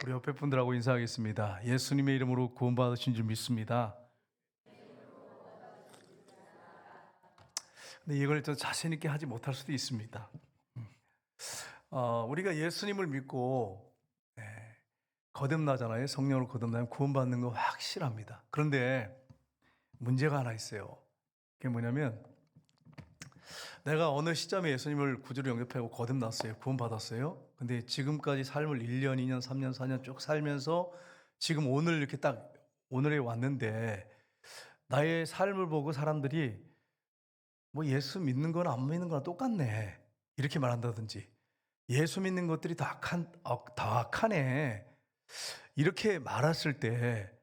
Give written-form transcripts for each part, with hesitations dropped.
우리 옆에 분들하고 인사하겠습니다. 예수님의 이름으로 구원받으신 줄 믿습니다. 근데 이걸 좀 자신 있게 하지 못할 수도 있습니다. 우리가 예수님을 믿고 네, 거듭나잖아요. 성령으로 거듭나면 구원받는 거 확실합니다. 그런데 문제가 하나 있어요. 그게 뭐냐면 내가 어느 시점에 예수님을 구주로 영접하고 거듭났어요. 구원받았어요. 근데 지금까지 삶을 1년, 2년, 3년, 4년 쭉 살면서 지금 오늘 이렇게 딱 오늘에 왔는데 나의 삶을 보고 사람들이 뭐 예수 믿는 거나 안 믿는 거나 똑같네. 이렇게 말한다든지 예수 믿는 것들이 더 악하네. 이렇게 말했을 때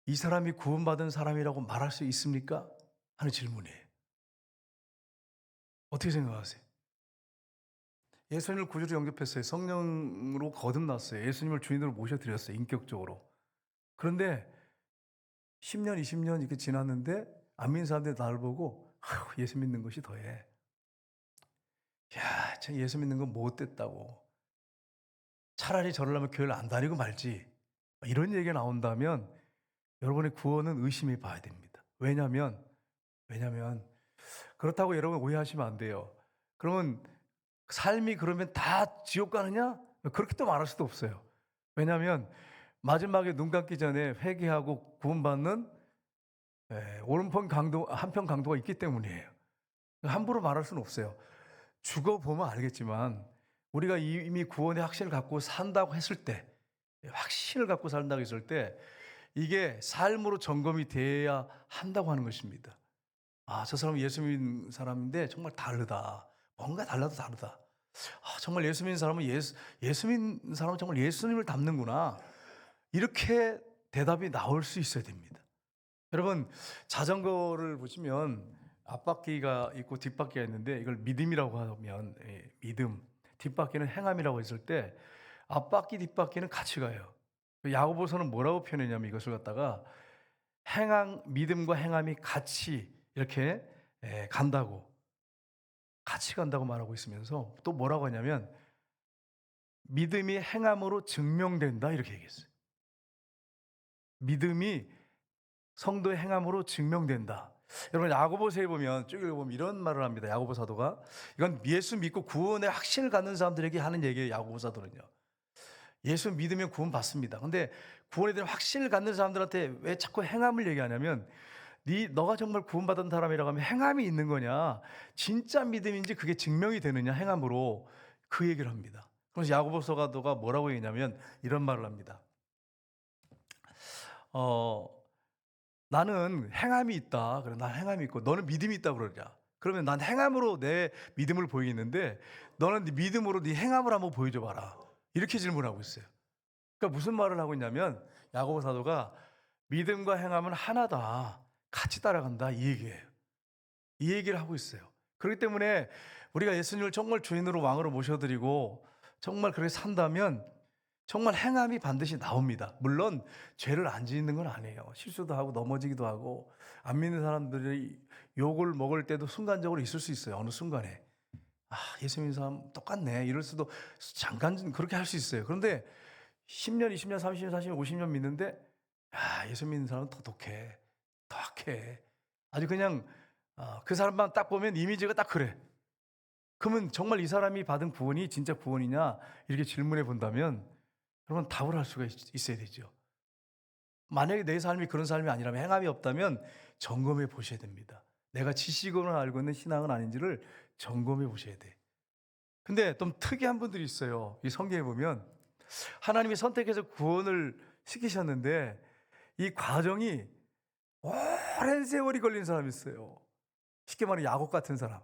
이 사람이 구원받은 사람이라고 말할 수 있습니까? 하는 질문이에요. 어떻게 생각하세요? 예수님을 구주로 영접했어요. 성령으로 거듭났어요. 예수님을 주인으로 모셔드렸어요. 인격적으로. 그런데 10년, 20년 이렇게 지났는데 안 믿는 사람들이 나를 보고 예수 믿는 것이 더해. 야, 참 예수 믿는 건 못됐다고. 차라리 저를 하면 교회를 안 다니고 말지. 이런 얘기가 나온다면 여러분의 구원은 의심해 봐야 됩니다. 왜냐면 그렇다고 여러분 오해하시면 안 돼요. 그러면 삶이 그러면 다 지옥 가느냐? 그렇게 또 말할 수도 없어요. 왜냐하면 마지막에 눈 감기 전에 회개하고 구원받는 오른편 강도 한편 강도가 있기 때문이에요. 함부로 말할 수는 없어요. 죽어보면 알겠지만 우리가 이미 구원의 확신을 갖고 산다고 했을 때 확신을 갖고 산다고 했을 때 이게 삶으로 점검이 돼야 한다고 하는 것입니다. 아, 저 사람은 예수 믿는 사람인데 정말 다르다. 뭔가 달라도 다르다. 아, 정말 예수 믿는 사람은 예수 믿는 사람은 정말 예수님을 닮는구나. 이렇게 대답이 나올 수 있어야 됩니다. 여러분, 자전거를 보시면 앞바퀴가 있고 뒷바퀴가 있는데 이걸 믿음이라고 하면 믿음, 뒷바퀴는 행함이라고 했을 때 앞바퀴 뒷바퀴는 같이 가요. 야고보서는 뭐라고 표현했냐면 이것을 갖다가 믿음과 행함이 같이 이렇게 간다고 같이 간다고 말하고 있으면서 또 뭐라고 하냐면 믿음이 행함으로 증명된다 이렇게 얘기했어요. 믿음이 성도의 행함으로 증명된다. 여러분 야고보서에 보면 쭉 읽어보면 이런 말을 합니다. 야고보 사도가 이건 예수 믿고 구원의 확신을 갖는 사람들에게 하는 얘기예요. 야고보 사도는요. 예수 믿으면 구원 받습니다. 근데 구원에 대한 확신을 갖는 사람들한테 왜 자꾸 행함을 얘기하냐면 너가 정말 구원받은 사람이라고 하면 행함이 있는 거냐 진짜 믿음인지 그게 증명이 되느냐 행함으로 그 얘기를 합니다. 그래서 야고보서 가도가 뭐라고 얘기냐면 이런 말을 합니다. 어, 나는 행함이 있다. 그래, 난 행함이 있고 너는 믿음이 있다 그러냐. 그러면 난 행함으로 내 믿음을 보이겠는데 너는 네 믿음으로 네 행함을 한번 보여줘 봐라. 이렇게 질문하고 있어요. 그러니까 무슨 말을 하고 있냐면 야고보 사도가 믿음과 행함은 하나다. 같이 따라간다. 이 얘기예요. 이 얘기를 하고 있어요. 그렇기 때문에 우리가 예수님을 정말 주인으로 왕으로 모셔드리고 정말 그렇게 산다면 정말 행함이 반드시 나옵니다. 물론 죄를 안 짓는 건 아니에요. 실수도 하고 넘어지기도 하고 안 믿는 사람들이 욕을 먹을 때도 순간적으로 있을 수 있어요. 어느 순간에. 아, 예수 믿는 사람 똑같네. 이럴 수도 잠깐 그렇게 할 수 있어요. 그런데 10년, 20년, 30년, 40년, 50년 믿는데 예수 믿는 사람은 더 독해. 더 악해. 아주 그냥 그 사람만 딱 보면 이미지가 딱 그래. 그러면 정말 이 사람이 받은 구원이 진짜 구원이냐 이렇게 질문해 본다면 여러분 답을 할 수가 있어야 되죠. 만약에 내 삶이 그런 삶이 아니라면 행함이 없다면 점검해 보셔야 됩니다. 내가 지식으로는 알고 있는 신앙은 아닌지를 점검해 보셔야 돼. 근데 좀 특이한 분들이 있어요. 이 성경에 보면 하나님이 선택해서 구원을 시키셨는데 이 과정이 오랜 세월이 걸린 사람이 있어요. 쉽게 말해 야곱 같은 사람.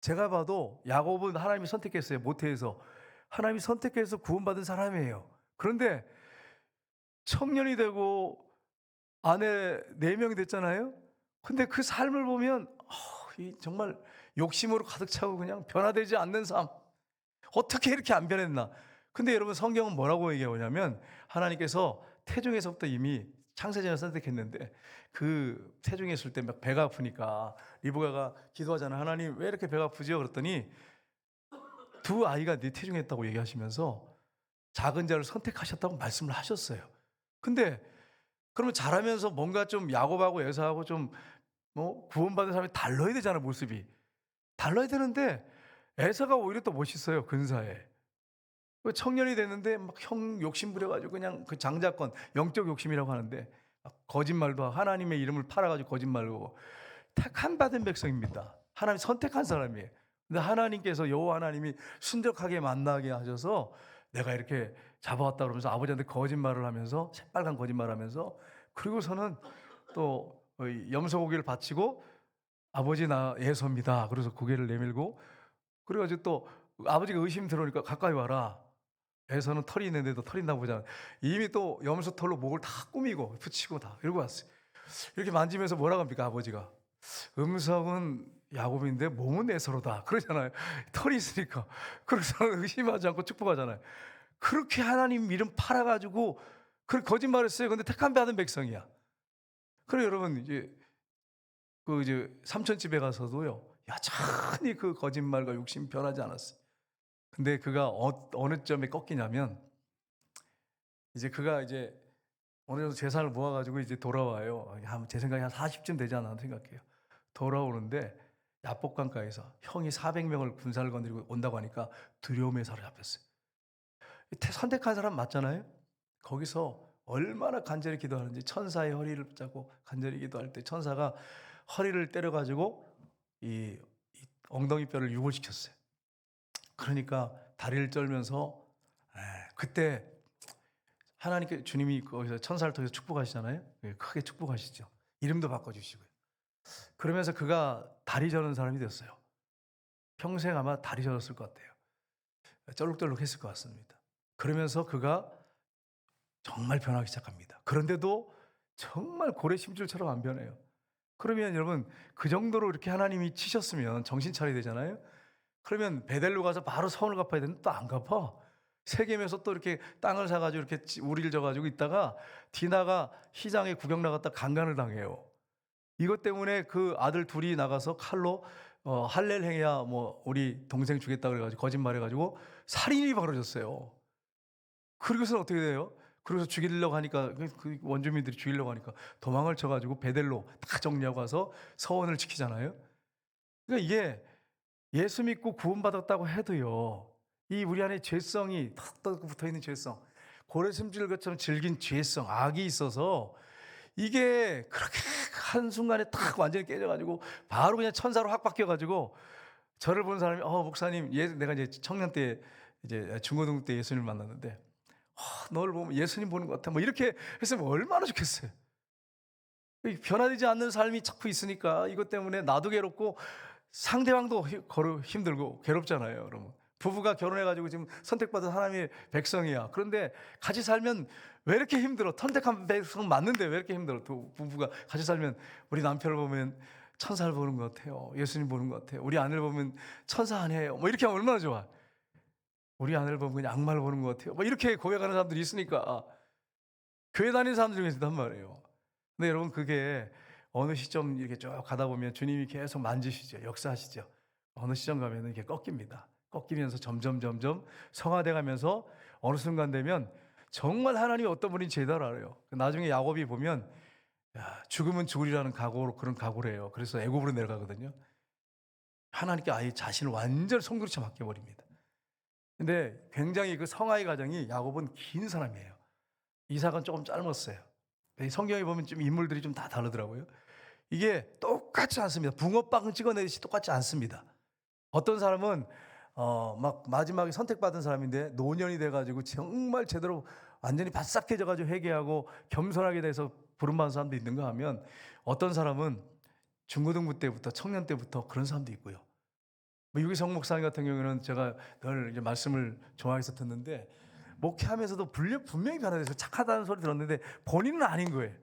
제가 봐도 야곱은 하나님이 선택했어요. 모태에서. 하나님이 선택해서 구원받은 사람이에요. 그런데 청년이 되고 아내 4명이 됐잖아요. 근데 그 삶을 보면 정말 욕심으로 가득 차고 그냥 변화되지 않는 삶. 어떻게 이렇게 안 변했나? 근데 여러분 성경은 뭐라고 얘기하냐면 하나님께서 태중에서부터 이미 창세전을 선택했는데 그 태중에 있을 때 막 배가 아프니까 리브가가 기도하잖아. 하나님 왜 이렇게 배가 아프죠? 그랬더니 두 아이가 네 태중에 있다고 얘기하시면서 작은 자를 선택하셨다고 말씀을 하셨어요. 근데 그러면 자라면서 뭔가 좀 야곱하고 에사하고 좀 구원받은 사람이 달라야 되잖아, 모습이. 달라야 되는데 에사가 오히려 더 멋있어요, 근사해. 그 청년이 됐는데 막 형 욕심 부려 가지고 그냥 그 장자권, 영적 욕심이라고 하는데 막 거짓말도 하고 하나님의 이름을 팔아 가지고 거짓말로 택함 받은 백성입니다. 하나님 선택한 사람이에요. 근데 하나님께서 여호와 하나님이 순적하게 만나게 하셔서 내가 이렇게 잡아왔다 그러면서 아버지한테 거짓말을 하면서 새빨간 거짓말을 하면서 그리고서는 또 염소고기를 바치고 아버지 나 예서입니다. 그래서 고개를 내밀고 그래 가지고 또 아버지가 의심 들어오니까 가까이 와라. 에서는 털이 있는데도 털이 있나 보잖아. 이미 또 염소 털로 목을 다 꾸미고 붙이고 다 이러고 왔어요. 이렇게 만지면서 뭐라고 합니까 아버지가? 음성은 야곱인데 몸은 에서로다 그러잖아요. 털이 있으니까. 그래서 의심하지 않고 축복하잖아요. 그렇게 하나님 이름 팔아 가지고 그 거짓말했어요. 근데 택함 받은 백성이야. 그래 여러분 이제 삼촌 집에 가서도요. 여전히 그 거짓말과 욕심 변하지 않았어요. 근데 그가 어느 점에 꺾이냐면 그가 어느 정도 재산을 모아 가지고 이제 돌아와요. 제 생각에 한 40쯤 되지 않나 생각해요. 돌아오는데 야복강가에서 형이 400명을 군사를 건드리고 온다고 하니까 두려움에 사로잡혔어요. 선택한 사람 맞잖아요. 거기서 얼마나 간절히 기도하는지 천사의 허리를 붙잡고 간절히 기도할 때 천사가 허리를 때려 가지고 이 엉덩이 뼈를 유골시켰어요. 그러니까 다리를 떨면서 그때 하나님께 주님이 거기서 천사를 통해서 축복하시잖아요. 크게 축복하시죠. 이름도 바꿔주시고요. 그러면서 그가 다리 저는 사람이 됐어요. 평생 아마 다리 저었을 것 같아요. 쩔룩쩔룩했을 것 같습니다. 그러면서 그가 정말 변하기 시작합니다. 그런데도 정말 고래 심줄처럼 안 변해요. 그러면 여러분 그 정도로 이렇게 하나님이 치셨으면 정신 차려야 되잖아요. 그러면 베델로 가서 바로 서원을 갚아야 되는데 또 안 갚아. 세겜에서 또 이렇게 땅을 사가지고 이렇게 우리를 져가지고 있다가 디나가 시장에 구경 나갔다 강간을 당해요. 이것 때문에 그 아들 둘이 나가서 칼로 할렐해야 우리 동생 주겠다 그래가지고 거짓말해가지고 살인이 벌어졌어요. 그리고서는 어떻게 돼요? 그래서 죽이려고 하니까 그 원주민들이 죽이려고 하니까 도망을 쳐가지고 베델로 다 정리하고 와서 서원을 지키잖아요. 그러니까 이게 예수 믿고 구원받았다고 해도요. 이 우리 안에 죄성이 턱 붙어있는 죄성, 고래심줄 것처럼 질긴 죄성, 악이 있어서 이게 그렇게 한순간에 탁 완전히 깨져가지고 바로 그냥 천사로 확 바뀌어가지고 저를 본 사람이 목사님 내가 이제 청년 때 이제 중고등부 때 예수님을 만났는데 너를 보면 예수님 보는 것 같아 이렇게 했으면 얼마나 좋겠어요. 변화되지 않는 삶이 자꾸 있으니까 이것 때문에 나도 괴롭고 상대방도 힘들고 괴롭잖아요. 여러분 부부가 결혼해가지고 지금 선택받은 하나님의 백성이야. 그런데 같이 살면 왜 이렇게 힘들어? 선택한 백성 맞는데 왜 이렇게 힘들어? 또 부부가 같이 살면 우리 남편을 보면 천사를 보는 것 같아요. 예수님 보는 것 같아요. 우리 아내를 보면 천사 아니에요. 이렇게 하면 얼마나 좋아. 우리 아내를 보면 그냥 악마를 보는 것 같아요. 이렇게 고백하는 사람들이 있으니까 교회 다니는 사람들 중에 있단 말이에요. 근데 여러분 그게 어느 시점 이렇게 쭉 가다 보면 주님이 계속 만지시죠. 역사하시죠. 어느 시점 가면 이렇게 꺾입니다. 꺾이면서 점점 성화돼 가면서 어느 순간 되면 정말 하나님이 어떤 분인지 제대로 알아요. 나중에 야곱이 보면 죽으면 죽으리라는 각오로 그런 각오를 해요. 그래서 애굽으로 내려가거든요. 하나님께 아예 자신을 완전히 송두리째 맡겨버립니다. 근데 굉장히 그 성화의 과정이 야곱은 긴 사람이에요. 이삭은 조금 짧았어요. 성경에 보면 좀 인물들이 좀 다 다르더라고요. 이게 똑같지 않습니다. 붕어빵 찍어내듯이 똑같지 않습니다. 어떤 사람은 막 마지막에 선택받은 사람인데 노년이 돼가지고 정말 제대로 완전히 바싹해져가지고 회개하고 겸손하게 돼서 부름받은 사람도 있는가 하면 어떤 사람은 중고등부 때부터 청년 때부터 그런 사람도 있고요. 유기성 목사님 같은 경우는 제가 늘 이제 말씀을 좋아해서 듣는데 목회하면서도 분명히 변화돼서 착하다는 소리 들었는데 본인은 아닌 거예요.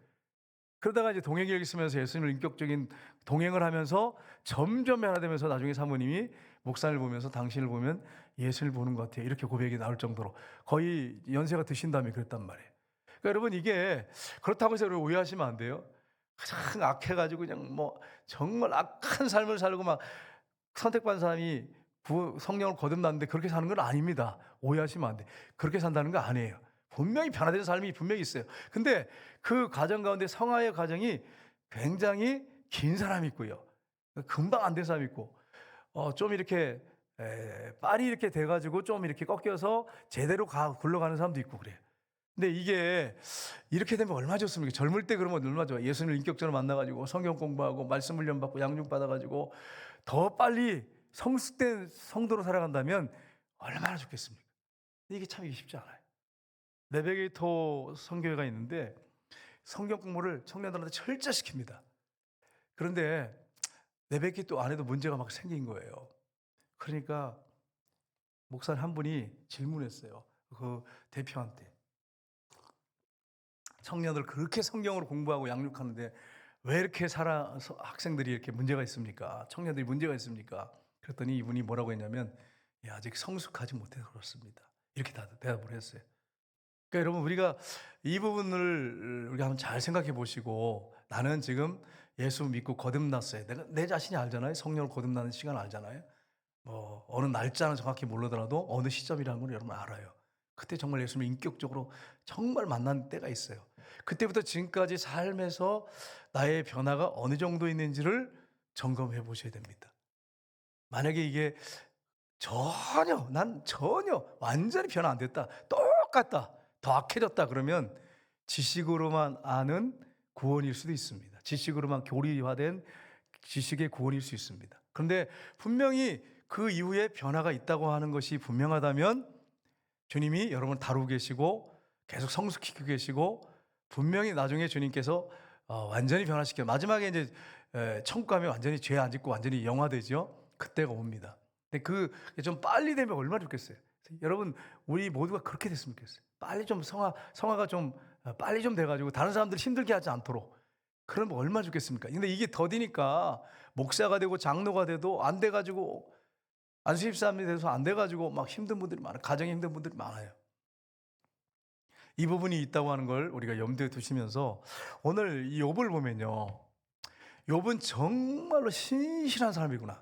그러다가 이제 동행기를 쓰면서 예수님을 인격적인 동행을 하면서 점점 변화되면서 나중에 사모님이 목사를 보면서 당신을 보면 예수를 보는 것 같아요. 이렇게 고백이 나올 정도로 거의 연세가 드신 다음에 그랬단 말이에요. 그러니까 여러분 이게 그렇다고 해서 오해하시면 안 돼요. 가장 악해가지고 그냥 정말 악한 삶을 살고 막 선택받은 사람이 성령을 거듭났는데 그렇게 사는 건 아닙니다. 오해하시면 안 돼. 그렇게 산다는 거 아니에요. 분명히 변화된 삶이 분명히 있어요. 근데 그 과정 가운데 성화의 과정이 굉장히 긴 사람이 있고요. 금방 안 된 사람이 있고, 좀 이렇게 빨이 이렇게 돼가지고 좀 이렇게 꺾여서 제대로 굴러가는 사람도 있고 그래요. 근데 이게 이렇게 되면 얼마 좋습니까? 젊을 때 그러면 얼마 좋아. 예수님을 인격적으로 만나가지고 성경 공부하고 말씀 훈련 받고 양육 받아가지고 더 빨리 성숙된 성도로 살아간다면 얼마나 좋겠습니까? 이게 참 이게 쉽지 않아요. 네비게이터 선교회가 있는데 성경 공부를 청년들한테 철저시킵니다. 그런데 네비게이터 안에도 문제가 막 생긴 거예요. 그러니까 목사님 한 분이 질문했어요. 그 대표한테. 청년들 그렇게 성경으로 공부하고 양육하는데 왜 이렇게 학생들이 이렇게 문제가 있습니까? 청년들이 문제가 있습니까? 그랬더니 이분이 뭐라고 했냐면, 아직 성숙하지 못해서 그렇습니다. 이렇게 대답을 했어요. 그러니까 여러분, 우리가 이 부분을 우리가 한번 잘 생각해 보시고, 나는 지금 예수 믿고 거듭났어요. 내가 내 자신이 알잖아요. 성령을 거듭나는 시간 알잖아요. 뭐 어느 날짜는 정확히 모르더라도 어느 시점이라는 걸 여러분 알아요. 그때 정말 예수님을 인격적으로 정말 만난 때가 있어요. 그때부터 지금까지 삶에서 나의 변화가 어느 정도 있는지를 점검해 보셔야 됩니다. 만약에 이게 난 전혀 완전히 변화 안 됐다, 똑같다, 더 악해졌다 그러면 지식으로만 아는 구원일 수도 있습니다. 지식으로만 교리화된 지식의 구원일 수 있습니다. 그런데 분명히 그 이후에 변화가 있다고 하는 것이 분명하다면 주님이 여러분을 다루고 계시고 계속 성숙시키고 계시고 분명히 나중에 주님께서 완전히 변화시켜 마지막에 이제 천국 가면 완전히 죄 안 짓고 완전히 영화되죠. 그때가 옵니다. 근데 그게 좀 빨리 되면 얼마나 좋겠어요. 여러분, 우리 모두가 그렇게 됐으면 좋겠어요. 빨리 좀 성화가 좀 빨리 좀 돼가지고 다른 사람들 힘들게 하지 않도록. 그러면 얼마나 좋겠습니까? 근데 이게 더디니까 목사가 되고 장로가 돼도 안 돼가지고 안수집사님이 돼서 안 돼가지고 막 힘든 분들이 많아요. 가정에 힘든 분들이 많아요. 이 부분이 있다고 하는 걸 우리가 염두에 두시면서 오늘 이 욥을 보면요, 욥은 정말로 신실한 사람이구나,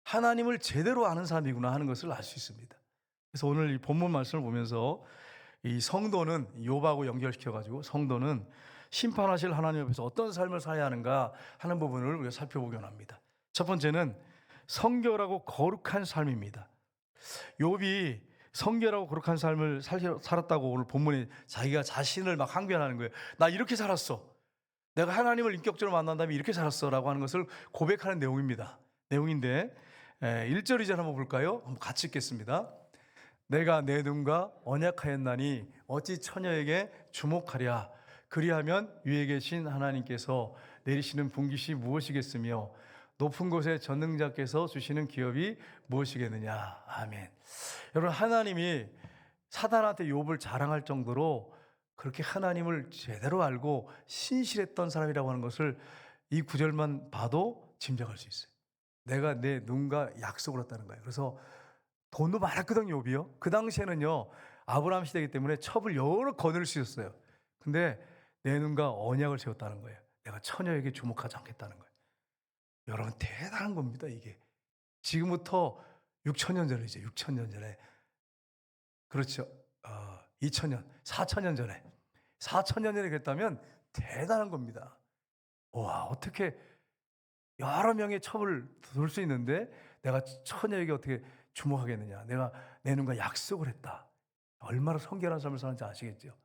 하나님을 제대로 아는 사람이구나 하는 것을 알 수 있습니다. 그래서 오늘 이 본문 말씀을 보면서 이 성도는 욥하고 연결시켜가지고 성도는 심판하실 하나님 앞에서 어떤 삶을 살아야 하는가 하는 부분을 우리가 살펴보기 원합니다. 첫 번째는 성결하고 거룩한 삶입니다. 욥이 성결하고 거룩한 삶을 살았다고 오늘 본문에 자기가 자신을 막 항변하는 거예요. 나 이렇게 살았어. 내가 하나님을 인격적으로 만난 다음에 이렇게 살았어 라고 하는 것을 고백하는 내용인데 1절 2절 한번 볼까요? 한번 같이 읽겠습니다. 내가 내 눈과 언약하였나니 어찌 처녀에게 주목하랴. 그리하면 위에 계신 하나님께서 내리시는 분깃이 무엇이겠으며 높은 곳에 전능자께서 주시는 기업이 무엇이겠느냐. 아멘. 여러분, 하나님이 사단한테 욥을 자랑할 정도로 그렇게 하나님을 제대로 알고 신실했던 사람이라고 하는 것을 이 구절만 봐도 짐작할 수 있어요. 내가 내 눈과 약속을 했다는 거예요. 그래서 돈도 많았거든요, 욥이요. 그 당시에는요, 아브라함 시대이기 때문에 첩을 여러 거둘 수 있었어요. 근데 내 눈과 언약을 세웠다는 거예요. 내가 처녀에게 주목하지 않겠다는 거예요. 여러분, 대단한 겁니다, 이게. 지금부터 6,000년 전이죠. 6,000년 전에. 그렇죠. 2,000년, 4,000년 전에. 4,000년 전에 그랬다면 대단한 겁니다. 와, 어떻게 여러 명의 첩을 둘 수 있는데 내가 처녀에게 어떻게 주목하겠느냐. 내가 내 눈과 약속을 했다. 얼마나 성결한 삶을 사는지 아시겠죠?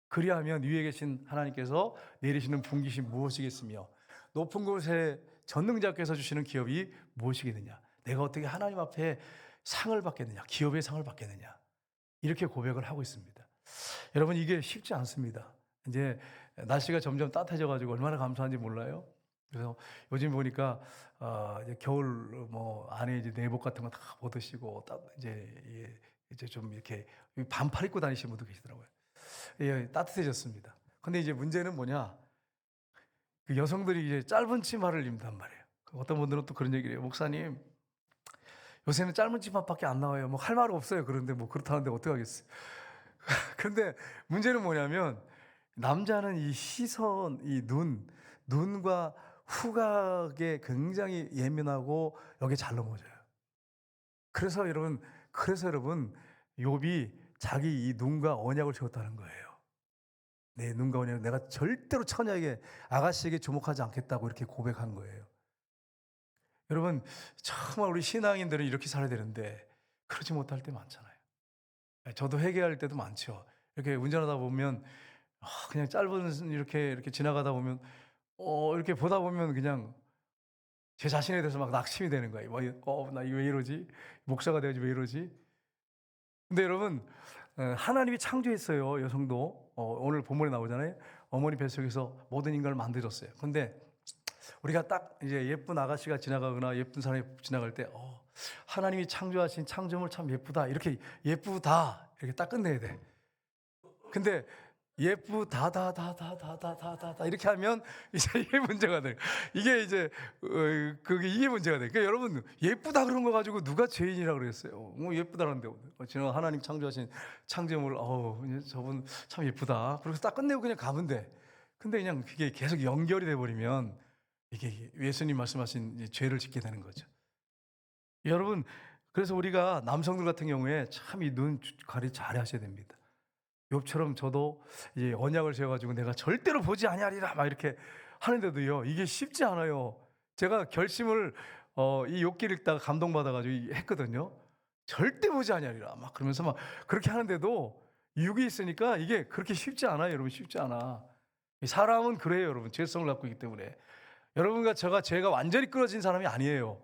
그리하면 위에 계신 하나님께서 내리시는 분깃이 무엇이겠으며 높은 곳에 전능자께서 주시는 기업이 무엇이겠느냐. 내가 어떻게 하나님 앞에 상을 받겠느냐. 기업의 상을 받겠느냐. 이렇게 고백을 하고 있습니다. 여러분, 이게 쉽지 않습니다. 이제 날씨가 점점 따뜻해져가지고 얼마나 감사한지 몰라요. 그래서 요즘 보니까 이제 겨울 뭐 안에 이제 내복 같은 거 다 벗으시고 이제 좀 이렇게 반팔 입고 다니시는 분도 계시더라고요. 예, 따뜻해졌습니다. 근데 이제 문제는 뭐냐? 그 여성들이 이제 짧은 치마를 입는단 말이에요. 어떤 분들은 또 그런 얘기를 해요. 목사님, 요새는 짧은 치마밖에 안 나와요. 뭐 할 말 없어요. 그런데 뭐 그렇다는데 어떡하겠어요. 그런데 문제는 뭐냐면 남자는 이 시선, 눈과 후각에 굉장히 예민하고 여기에 잘 넘어져요. 그래서 여러분 욥이 자기 이 눈과 언약을 세웠다는 거예요. 내 눈과 언약, 내가 절대로 처녀에게, 아가씨에게 주목하지 않겠다고 이렇게 고백한 거예요. 여러분, 정말 우리 신앙인들은 이렇게 살아야 되는데 그러지 못할 때 많잖아요. 저도 회개할 때도 많죠. 이렇게 운전하다 보면 그냥 짧은 이렇게 지나가다 보면 이렇게 보다 보면 그냥 제 자신에 대해서 막 낙심이 되는 거예요. 나 이거 왜 이러지? 목사가 돼야지 왜 이러지? 근데 여러분, 하나님이 창조했어요. 여성도 오늘 본문에 나오잖아요. 어머니 뱃속에서 모든 인간을 만들었어요. 근데 우리가 딱 이제 예쁜 아가씨가 지나가거나 예쁜 사람이 지나갈 때 하나님이 창조하신 창조물 참 예쁘다, 이렇게 예쁘다 이렇게 딱 끝내야 돼. 근데 예쁘다다다다다다다다 이렇게 하면 이제 이게 문제가 돼. 이게 이제 이게 문제가 돼. 그러니까 여러분, 예쁘다 그런 거 가지고 누가 죄인이라 그랬어요? 예쁘다는데 지금 하나님 창조하신 창조물, 저분 참 예쁘다. 그래서 딱 끝내고 그냥 가면 돼. 근데 그냥 그게 계속 연결이 돼 버리면 이게 예수님 말씀하신 이제 죄를 짓게 되는 거죠. 여러분, 그래서 우리가 남성들 같은 경우에 참 이 눈 관리 잘 하셔야 됩니다. 욥처럼 저도 이제 언약을 세워 가지고 내가 절대로 보지 아니하리라 막 이렇게 하는데도요, 이게 쉽지 않아요. 제가 결심을 이 욥기를 읽다가 감동받아 가지고 했거든요. 절대 보지 아니하리라 막 그러면서 막 그렇게 하는데도 육이 있으니까 이게 그렇게 쉽지 않아요, 여러분. 쉽지 않아. 사람은 그래요, 여러분. 죄성을 갖고 있기 때문에. 여러분과 제가 완전히 끊어진 사람이 아니에요.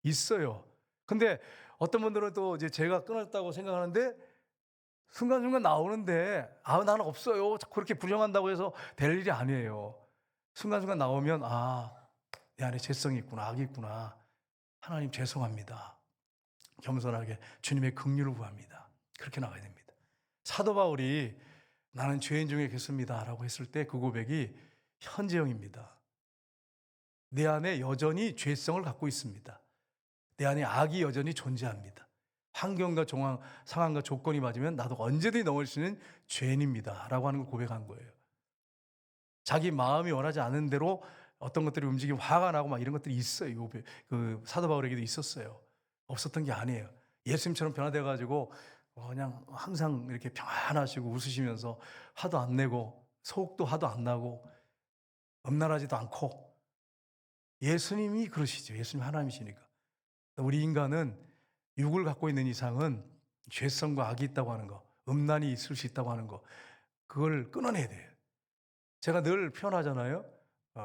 있어요. 근데 어떤 분들은 또 이제 제가 끊었다고 생각하는데 순간순간 나오는데 나는 없어요. 자꾸 그렇게 부정한다고 해서 될 일이 아니에요. 순간순간 나오면 내 안에 죄성이 있구나, 악이 있구나. 하나님 죄송합니다. 겸손하게 주님의 긍휼을 구합니다. 그렇게 나가야 됩니다. 사도 바울이 나는 죄인 중에 있습니다라고 했을 때 그 고백이 현재형입니다. 내 안에 여전히 죄성을 갖고 있습니다. 내 안에 악이 여전히 존재합니다. 환경과 상황과 조건이 맞으면 나도 언제든지 넘을 수 있는 죄인입니다 라고 하는 걸 고백한 거예요. 자기 마음이 원하지 않는 대로 어떤 것들이 움직이면 화가 나고 막 이런 것들이 있어요. 그 사도 바울에게도 있었어요. 없었던 게 아니에요. 예수님처럼 변화되어 가지고 그냥 항상 이렇게 평안하시고 웃으시면서 화도 안 내고 속도 화도 안 나고 음란하지도 않고, 예수님이 그러시죠. 예수님 하나님이시니까. 우리 인간은 육을 갖고 있는 이상은 죄성과 악이 있다고 하는 거, 음란이 있을 수 있다고 하는 거, 그걸 끊어내야 돼요. 제가 늘 표현하잖아요.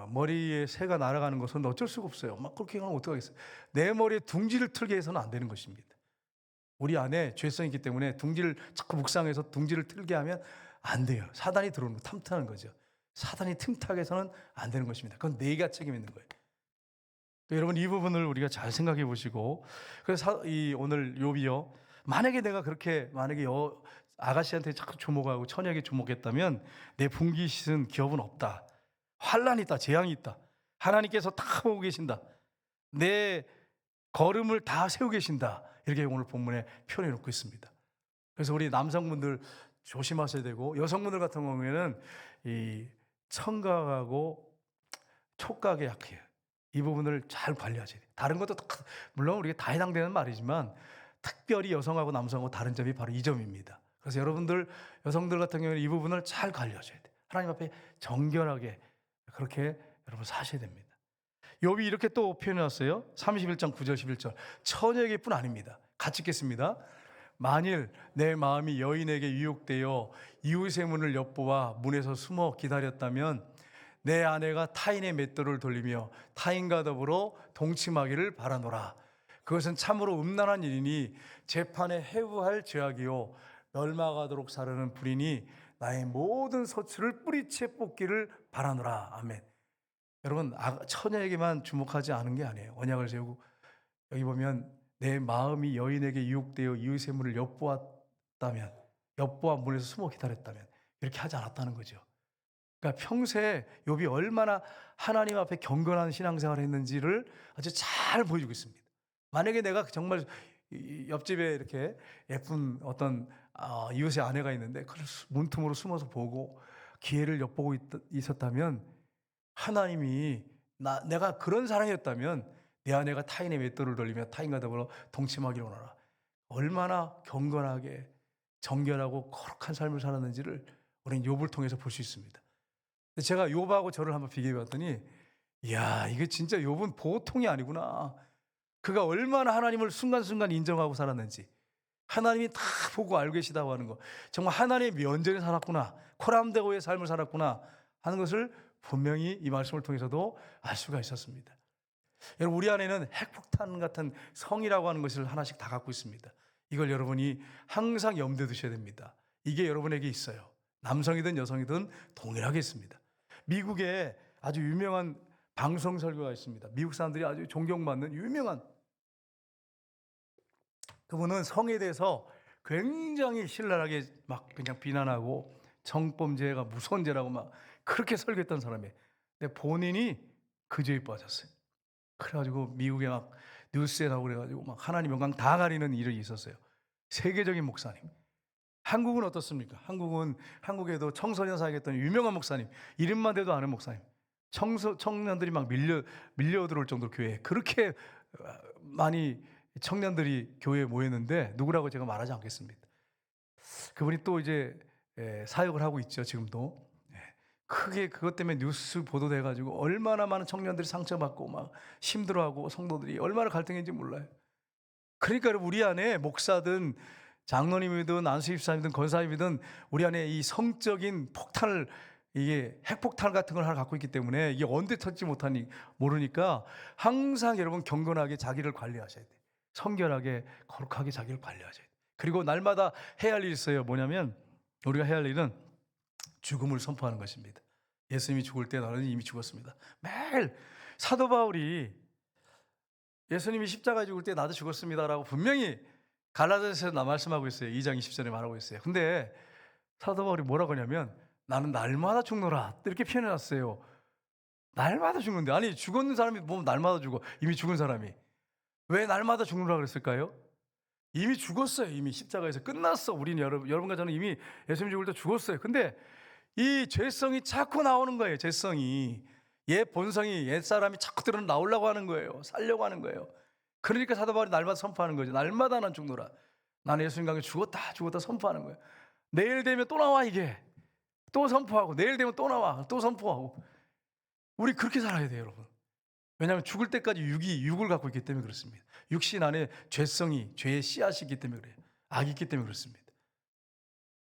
머리에 새가 날아가는 것은 어쩔 수가 없어요. 막 그렇게 하면 어떡하겠어요. 내 머리에 둥지를 틀게 해서는 안 되는 것입니다. 우리 안에 죄성이 있기 때문에 둥지를 자꾸 묵상해서 둥지를 틀게 하면 안 돼요. 사단이 들어오는 거, 탐탁하는 거죠. 사단이 틈타게 해서는 안 되는 것입니다. 그건 내가 책임 있는 거예요. 여러분, 이 부분을 우리가 잘 생각해 보시고, 그래서 오늘 욥이요, 만약에 내가 그렇게 아가씨한테 자꾸 주목하고 처녀에게 주목했다면 내 분기 씻은 기업은 없다. 환란이 있다. 재앙이 있다. 하나님께서 다 보고 계신다. 내 걸음을 다 세우고 계신다. 이렇게 오늘 본문에 표현해 놓고 있습니다. 그래서 우리 남성분들 조심하셔야 되고, 여성분들 같은 경우에는 이 청각하고 촉각에 약해요. 이 부분을 잘 관리하셔야 돼요. 다른 것도 물론 우리가 다 해당되는 말이지만 특별히 여성하고 남성하고 다른 점이 바로 이 점입니다. 그래서 여러분들, 여성들 같은 경우는 이 부분을 잘 관리하셔야 돼요. 하나님 앞에 정결하게 그렇게 여러분 사셔야 됩니다. 욥이 이렇게 또 표현해놨어요. 31장 9절 11절. 처녀에게뿐 아닙니다. 같이 읽겠습니다. 만일 내 마음이 여인에게 유혹되어 이웃의 문을 엿보아 문에서 숨어 기다렸다면 내 아내가 타인의 맷돌을 돌리며 타인과 더불어 동침하기를 바라노라. 그것은 참으로 음란한 일이니 재판에 회부할 죄악이요 멸망하도록 사르는 불이니 나의 모든 소출을 뿌리채 뽑기를 바라노라. 아멘. 여러분, 처녀에게만 주목하지 않은 게 아니에요. 언약을 세우고 여기 보면 내 마음이 여인에게 유혹되어 이웃의 문을 엿보아 문에서 숨어 기다렸다면, 이렇게 하지 않았다는 거죠. 그러니까 평소에 욥이 얼마나 하나님 앞에 경건한 신앙생활을 했는지를 아주 잘 보여주고 있습니다. 만약에 내가 정말 옆집에 이렇게 예쁜 어떤 이웃의 아내가 있는데 그걸 문틈으로 숨어서 보고 기회를 엿보고 있었다면, 하나님이 내가 그런 사랑이었다면 내 아내가 타인의 맷돌을 돌리며 타인과 더불어 동침하기를 원하라. 얼마나 경건하게 정결하고 거룩한 삶을 살았는지를 우리는 욥을 통해서 볼 수 있습니다. 제가 욥하고 저를 한번 비교해 봤더니 이야, 이게 진짜 욥은 보통이 아니구나. 그가 얼마나 하나님을 순간순간 인정하고 살았는지, 하나님이 다 보고 알고 계시다고 하는 거, 정말 하나님의 면전에 살았구나, 코람데고의 삶을 살았구나 하는 것을 분명히 이 말씀을 통해서도 알 수가 있었습니다. 여러분, 우리 안에는 핵폭탄 같은 성이라고 하는 것을 하나씩 다 갖고 있습니다. 이걸 여러분이 항상 염두에 두셔야 됩니다. 이게 여러분에게 있어요. 남성이든 여성이든 동일하게 있습니다. 미국에 아주 유명한 방송 설교가 있습니다. 미국 사람들이 아주 존경받는 유명한, 그분은 성에 대해서 굉장히 신랄하게 막 그냥 비난하고 성범죄가 무서운 죄라고 막 그렇게 설교했던 사람이에요. 근데 본인이 그 죄에 빠졌어요. 그래가지고 미국에 막 뉴스에 나오고 그래가지고 막 하나님 영광 다 가리는 일이 있었어요. 세계적인 목사님. 한국은 어떻습니까? 한국에도 청소년 사역했던 유명한 목사님, 이름만 대도 아는 목사님. 청년들이 막 밀려 들어올 정도로 교회에 그렇게 많이 청년들이 교회에 모였는데 누구라고 제가 말하지 않겠습니다. 그분이 또 이제 사역을 하고 있죠, 지금도. 크게 그것 때문에 뉴스 보도돼 가지고 얼마나 많은 청년들이 상처받고 막 힘들어하고 성도들이 얼마나 갈등했는지 몰라요. 그러니까 우리 안에 목사든 장로님이든 안수집사님이든 권사님이든 우리 안에 이 성적인 폭탄을, 이게 핵폭탄 같은 걸 하나 갖고 있기 때문에 이게 언제 터질지 못하니 모르니까 항상 여러분 경건하게 자기를 관리하셔야 돼요. 성결하게 거룩하게 자기를 관리하셔야 돼요. 그리고 날마다 해야 할 일이 있어요. 뭐냐면 우리가 해야 할 일은 죽음을 선포하는 것입니다. 예수님이 죽을 때 나는 이미 죽었습니다. 매일 사도 바울이 예수님이 십자가에 죽을 때 나도 죽었습니다라고 분명히 갈라디아서에 말씀하고 있어요. 2장 20절에 말하고 있어요. 근데 사도 바울이 뭐라고 하냐면 나는 날마다 죽노라 이렇게 표현해놨어요. 날마다 죽는데, 아니 죽었는 사람이 보면 날마다 죽어. 이미 죽은 사람이 왜 날마다 죽노라 그랬을까요? 이미 죽었어요. 이미 십자가에서 끝났어. 우리는 여러분과 저는 이미 예수님 죽을 때 죽었어요. 근데 이 죄성이 자꾸 나오는 거예요. 죄성이, 옛 본성이, 옛 사람이 자꾸 나오려고 하는 거예요. 살려고 하는 거예요. 그러니까 사도 바울이 날마다 선포하는 거죠. 날마다 난 죽노라. 나는 예수님과 함께 죽었다 선포하는 거예요. 내일 되면 또 나와, 이게 또 선포하고, 내일 되면 또 나와, 또 선포하고. 우리 그렇게 살아야 돼요, 여러분. 왜냐하면 죽을 때까지 육을 갖고 있기 때문에 그렇습니다. 육신 안에 죄성이, 죄의 씨앗이 있기 때문에 그래요. 악이 있기 때문에 그렇습니다.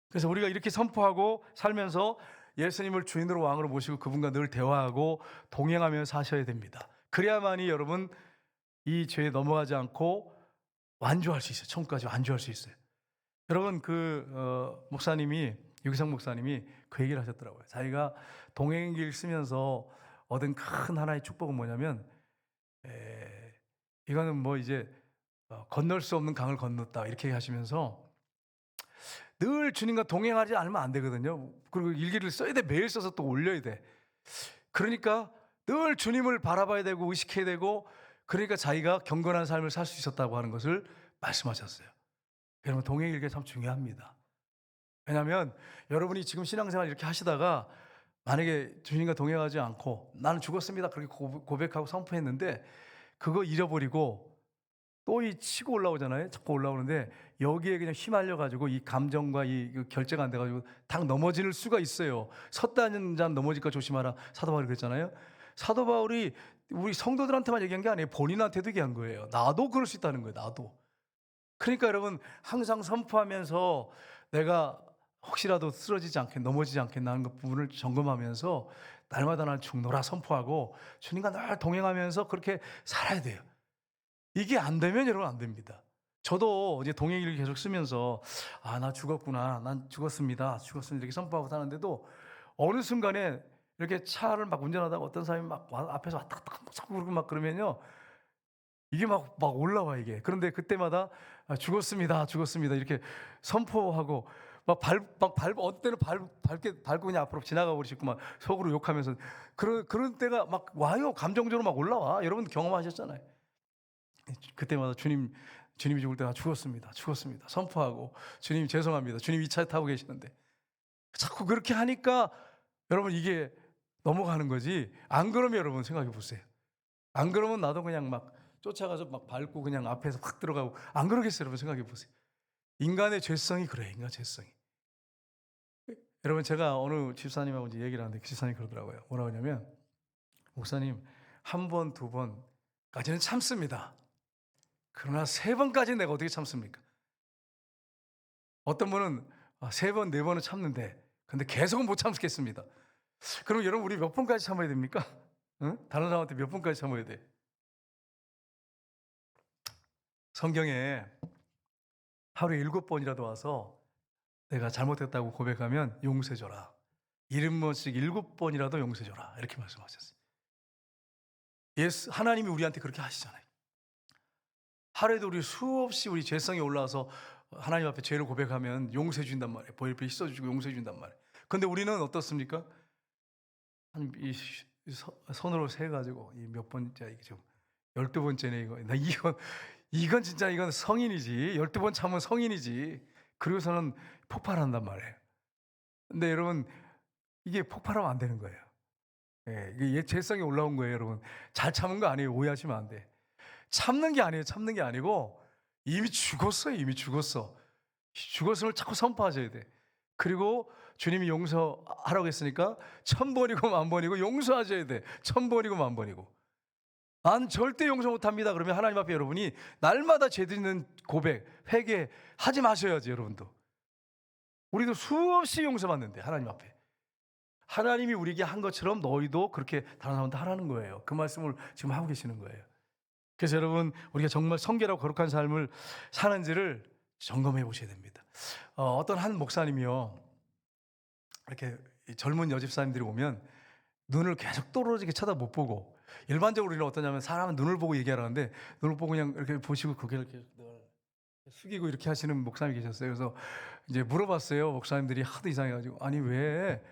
그래서 우리가 이렇게 선포하고 살면서 예수님을 주인으로 왕으로 모시고 그분과 늘 대화하고 동행하며 사셔야 됩니다. 그래야만이 여러분 이 죄에 넘어가지 않고 완주할 수 있어요. 천국까지 완주할 수 있어요. 여러분 목사님이, 유기성 목사님이 그 얘기를 하셨더라고요. 자기가 동행길 쓰면서 얻은 큰 하나의 축복은 뭐냐면 이거는 뭐 이제 건널 수 없는 강을 건넜다 이렇게 하시면서 늘 주님과 동행하지 않으면 안 되거든요. 그리고 일기를 써야 돼. 매일 써서 또 올려야 돼. 그러니까 늘 주님을 바라봐야 되고 의식해야 되고, 그러니까 자기가 경건한 삶을 살 수 있었다고 하는 것을 말씀하셨어요. 여러분 동행일기 참 중요합니다. 왜냐하면 여러분이 지금 신앙생활 이렇게 하시다가 만약에 주님과 동행하지 않고 나는 죽었습니다 그렇게 고백하고 선포했는데 그거 잃어버리고 또 이 치고 올라오잖아요. 자꾸 올라오는데 여기에 그냥 휘말려가지고 이 감정과 이 결제가 안 돼가지고 당 넘어질 수가 있어요. 섰다는 잔 넘어질까 조심하라. 사도 바울이 그랬잖아요. 사도 바울이 우리 성도들한테만 얘기한 게 아니에요. 본인한테도 얘기한 거예요. 나도 그럴 수 있다는 거예요. 나도. 그러니까 여러분 항상 선포하면서 내가 혹시라도 쓰러지지 않겠, 넘어지지 않겠나 하는 부분을 점검하면서 날마다 날 죽노라 선포하고 주님과 늘 동행하면서 그렇게 살아야 돼요. 이게 안 되면 여러분 안 됩니다. 저도 이제 동행일기 계속 쓰면서 나 죽었구나, 난 죽었습니다 이렇게 선포하고 사는데도 어느 순간에 이렇게 차를 막 운전하다가 어떤 사람이 막 앞에서 왔다 갔다 자꾸 그러고 막 그러면요 이게 막 올라와 이게. 그런데 그때마다 죽었습니다 이렇게 선포하고 어떤 때는 밟고 그냥 앞으로 지나가 버리시고 막 속으로 욕하면서 그런 때가 막 와요. 감정적으로 막 올라와. 여러분 경험하셨잖아요. 그때마다 주님이 죽을 때 죽었습니다 선포하고, 주님 죄송합니다. 주님 이 차에 타고 계시는데 자꾸 그렇게 하니까 여러분 이게 넘어가는 거지. 안 그러면 여러분 생각해 보세요. 안 그러면 나도 그냥 막 쫓아가서 막 밟고 그냥 앞에서 확 들어가고 안 그러겠어요. 여러분 생각해 보세요. 인간의 죄성이 그래, 인간 죄성이. 여러분, 제가 어느 집사님하고 이제 얘기를 하는데 그 집사님이 그러더라고요. 뭐라고 하냐면, 목사님, 한 번, 두 번까지는 참습니다. 그러나 세 번까지는 내가 어떻게 참습니까? 어떤 분은 세 번, 네 번은 참는데, 근데 계속은 못 참겠습니다. 그럼 여러분, 우리 몇 번까지 참아야 됩니까? 응? 다른 사람한테 몇 번까지 참아야 돼? 성경에 하루에 7번이라도 와서 내가 잘못했다고 고백하면 용서해줘라. 70번씩 7번이라도 용서해줘라. 이렇게 말씀하셨어요. 하나님이 우리한테 그렇게 하시잖아요. 하루에도 우리 수없이 우리 죄성이 올라와서 하나님 앞에 죄를 고백하면 용서해 준단 말이에요. 보혈빛 씻어주고 용서해 준단 말이에요. 근데 우리는 어떻습니까? 손으로 세가지고 이 몇 번째, 이게 지금 12번째네 이거. 이건 진짜 이건 성인이지. 12번 참으면 성인이지. 그리고서는 폭발한단 말이에요. 근데 여러분, 이게 폭발하면 안 되는 거예요. 예, 이게 죄성이 올라온 거예요, 여러분. 잘 참은 거 아니에요. 오해하시면 안 돼. 참는 게 아니에요. 참는 게 아니고 이미 죽었어요. 이미 죽었어. 죽었음을 자꾸 선포하셔야 돼. 그리고 주님이 용서하라고 했으니까 1000번이고 10,000번이고 용서하셔야 돼. 1000번이고 10,000번이고. 난 절대 용서 못합니다. 그러면 하나님 앞에 여러분이 날마다 죄짓는 고백, 회개 하지 마셔야지, 여러분도. 우리도 수없이 용서받는데 하나님 앞에. 하나님이 우리에게 한 것처럼 너희도 그렇게 다른 사람한테 하라는 거예요. 그 말씀을 지금 하고 계시는 거예요. 그래서 여러분, 우리가 정말 성결하고 거룩한 삶을 사는지를 점검해 보셔야 됩니다. 어떤 한 목사님이요, 이렇게 젊은 여집사님들이 오면 눈을 계속 떨어지게 쳐다 못 보고, 일반적으로 우리는 어떠냐면 사람은 눈을 보고 얘기하라는데 눈을 보고 그냥 이렇게 보시고 고개를 이렇게 숙이고 이렇게 하시는 목사님이 계셨어요. 그래서 이제 물어봤어요. 목사님들이 하도 이상해가지고, 아니 왜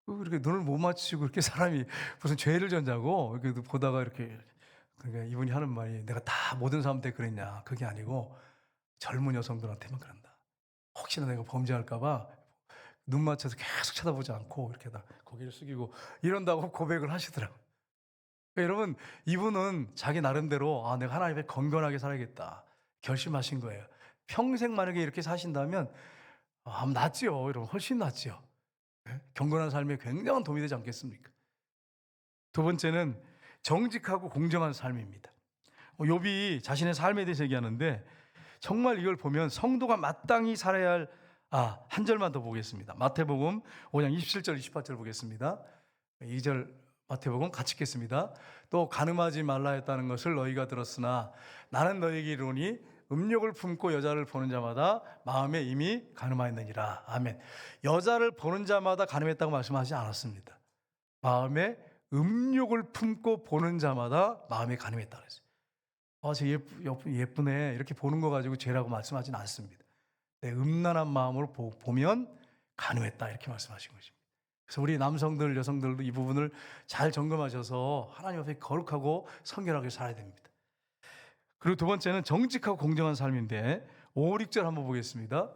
이렇게 눈을 못 맞추고 이렇게 사람이 무슨 죄를 전자고 이렇게 보다가 이렇게. 그러니까 이분이 하는 말이, 내가 다 모든 사람한테 그랬냐? 그게 아니고 젊은 여성들한테만 그런다. 혹시나 내가 범죄할까봐 눈 맞춰서 계속 쳐다보지 않고 이렇게 다 고개를 숙이고 이런다고 고백을 하시더라고요. 그러니까 여러분, 이분은 자기 나름대로 내가 하나님 앞에 건건하게 살아야겠다 결심하신 거예요. 평생 만약에 이렇게 사신다면 낫지요. 여러분, 훨씬 낫지요. 경건한 삶에 굉장한 도움이 되지 않겠습니까? 두 번째는 정직하고 공정한 삶입니다. 욥이 자신의 삶에 대해서 얘기하는데 정말 이걸 보면 성도가 마땅히 살아야 할 한 절만 더 보겠습니다. 마태복음 5장 27절 28절 보겠습니다. 2절 마태복음 같이 읽겠습니다. 또 간음하지 말라 했다는 것을 너희가 들었으나 나는 너희에게 이르노니 음욕을 품고 여자를 보는 자마다 마음에 이미 간음하였느니라. 아멘. 여자를 보는 자마다 간음했다고 말씀하지 않았습니다. 마음에 음욕을 품고 보는 자마다 마음에 간음했다 그랬어요. 저 예쁘네 이렇게 보는 거 가지고 죄라고 말씀하지는 않습니다. 내 음란한 마음으로 보면 간음했다 이렇게 말씀하신 것입니다. 그래서 우리 남성들, 여성들도 이 부분을 잘 점검하셔서 하나님 앞에 거룩하고 성결하게 살아야 됩니다. 그리고 두 번째는 정직하고 공정한 삶인데 5, 6절 한번 보겠습니다.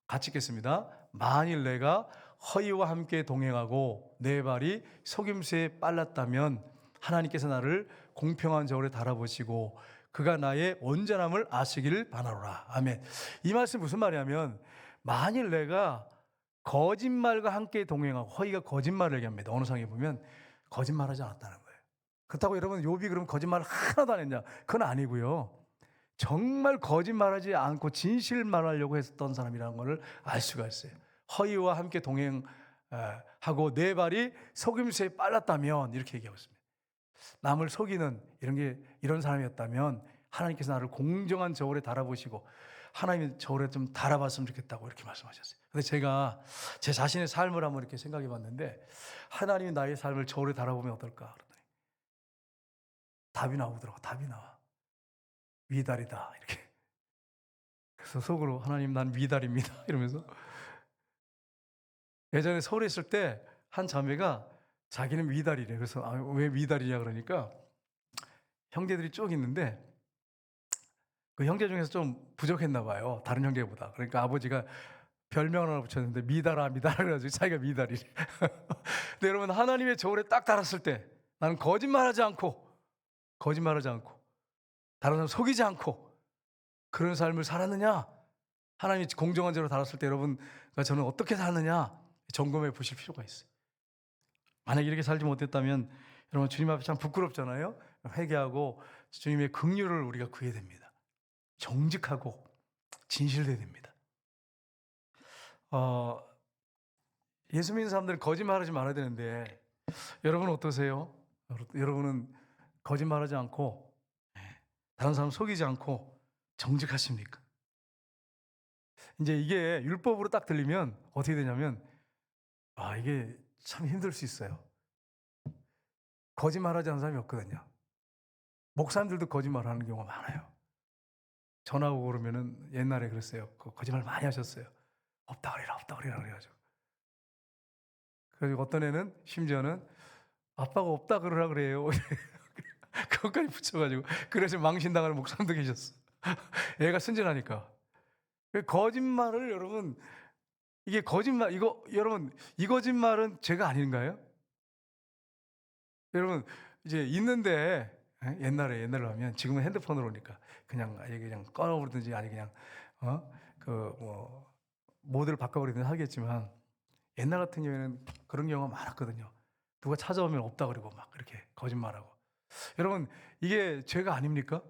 같이 읽겠습니다. 만일 내가 허위와 함께 동행하고 내 발이 속임수에 빨랐다면 하나님께서 나를 공평한 저울에 달아보시고 그가 나의 온전함을 아시기를 바라노라. 아멘. 이 말씀 무슨 말이냐면, 만일 내가 거짓말과 함께 동행하고, 허위가 거짓말을 얘기합니다. 어느 상에 보면 거짓말하지 않았다는 거예요. 그렇다고 여러분, 욥이 그럼 거짓말을 하나도 안 했냐? 그건 아니고요. 정말 거짓말하지 않고 진실 말하려고 했던 사람이라는 것을 알 수가 있어요. 허위와 함께 동행하고 내 발이 속임수에 빨랐다면 이렇게 얘기하고 있습니다. 남을 속이는 이런 사람이었다면 하나님께서 나를 공정한 저울에 달아보시고 하나님의 저울에 좀 달아봤으면 좋겠다고 이렇게 말씀하셨어요. 근데 제가 제 자신의 삶을 한번 이렇게 생각해 봤는데, 하나님이 나의 삶을 저울에 달아보면 어떨까? 그러더니 답이 나오더라고. 답이 나와. 위달이다 이렇게. 그래서 속으로, 하나님 난 위달입니다 이러면서. 예전에 서울에 있을 때 한 자매가 자기는 위달이래. 그래서 왜 위달이냐 그러니까 형제들이 쭉 있는데 그 형제 중에서 좀 부족했나 봐요. 다른 형제보다. 그러니까 아버지가 별명을 하나 붙였는데 미달아 그래가지고 자기가 미달이래. 근데 여러분, 하나님의 저울에 딱 달았을 때 나는 거짓말하지 않고 다른 사람 속이지 않고 그런 삶을 살았느냐? 하나님이 공정한 자로 다뤘을 때 여러분과 저는 어떻게 사느냐 점검해 보실 필요가 있어요. 만약에 이렇게 살지 못했다면 여러분 주님 앞에 참 부끄럽잖아요. 회개하고 주님의 긍휼을 우리가 구해야 됩니다. 정직하고 진실돼야 됩니다. 어, 예수 믿는 사람들은 거짓말하지 말아야 되는데 여러분은 어떠세요? 여러분은 거짓말하지 않고 다른 사람 속이지 않고 정직하십니까? 이제 이게 율법으로 딱 들리면 어떻게 되냐면 이게 참 힘들 수 있어요. 거짓말하지 않는 사람이 없거든요. 목사님들도 거짓말하는 경우가 많아요. 전화 오고 그러면은 옛날에 그랬어요. 거짓말 많이 하셨어요. 없다 그래라, 없다 그래라 그래가지고. 그래서 어떤 애는 심지어는 아빠가 없다 그러라 그래요. 그것까지 붙여가지고 그래서 망신당하는 목사님도 계셨어. 애가 순진하니까. 거짓말을 여러분 이게 거짓말 이거 여러분 이 거짓말은 죄가 아닌가요? 여러분 이제 있는데 옛날로 하면 지금은 핸드폰으로 오니까 그냥 꺼버리든지 아니 그냥 뭐 모드를 바꿔버리든지 하겠지만 옛날 같은 경우에는 그런 경우가 많았거든요. 누가 찾아오면 없다 그러고 막 그렇게 거짓말하고. 여러분 이게 죄가 아닙니까?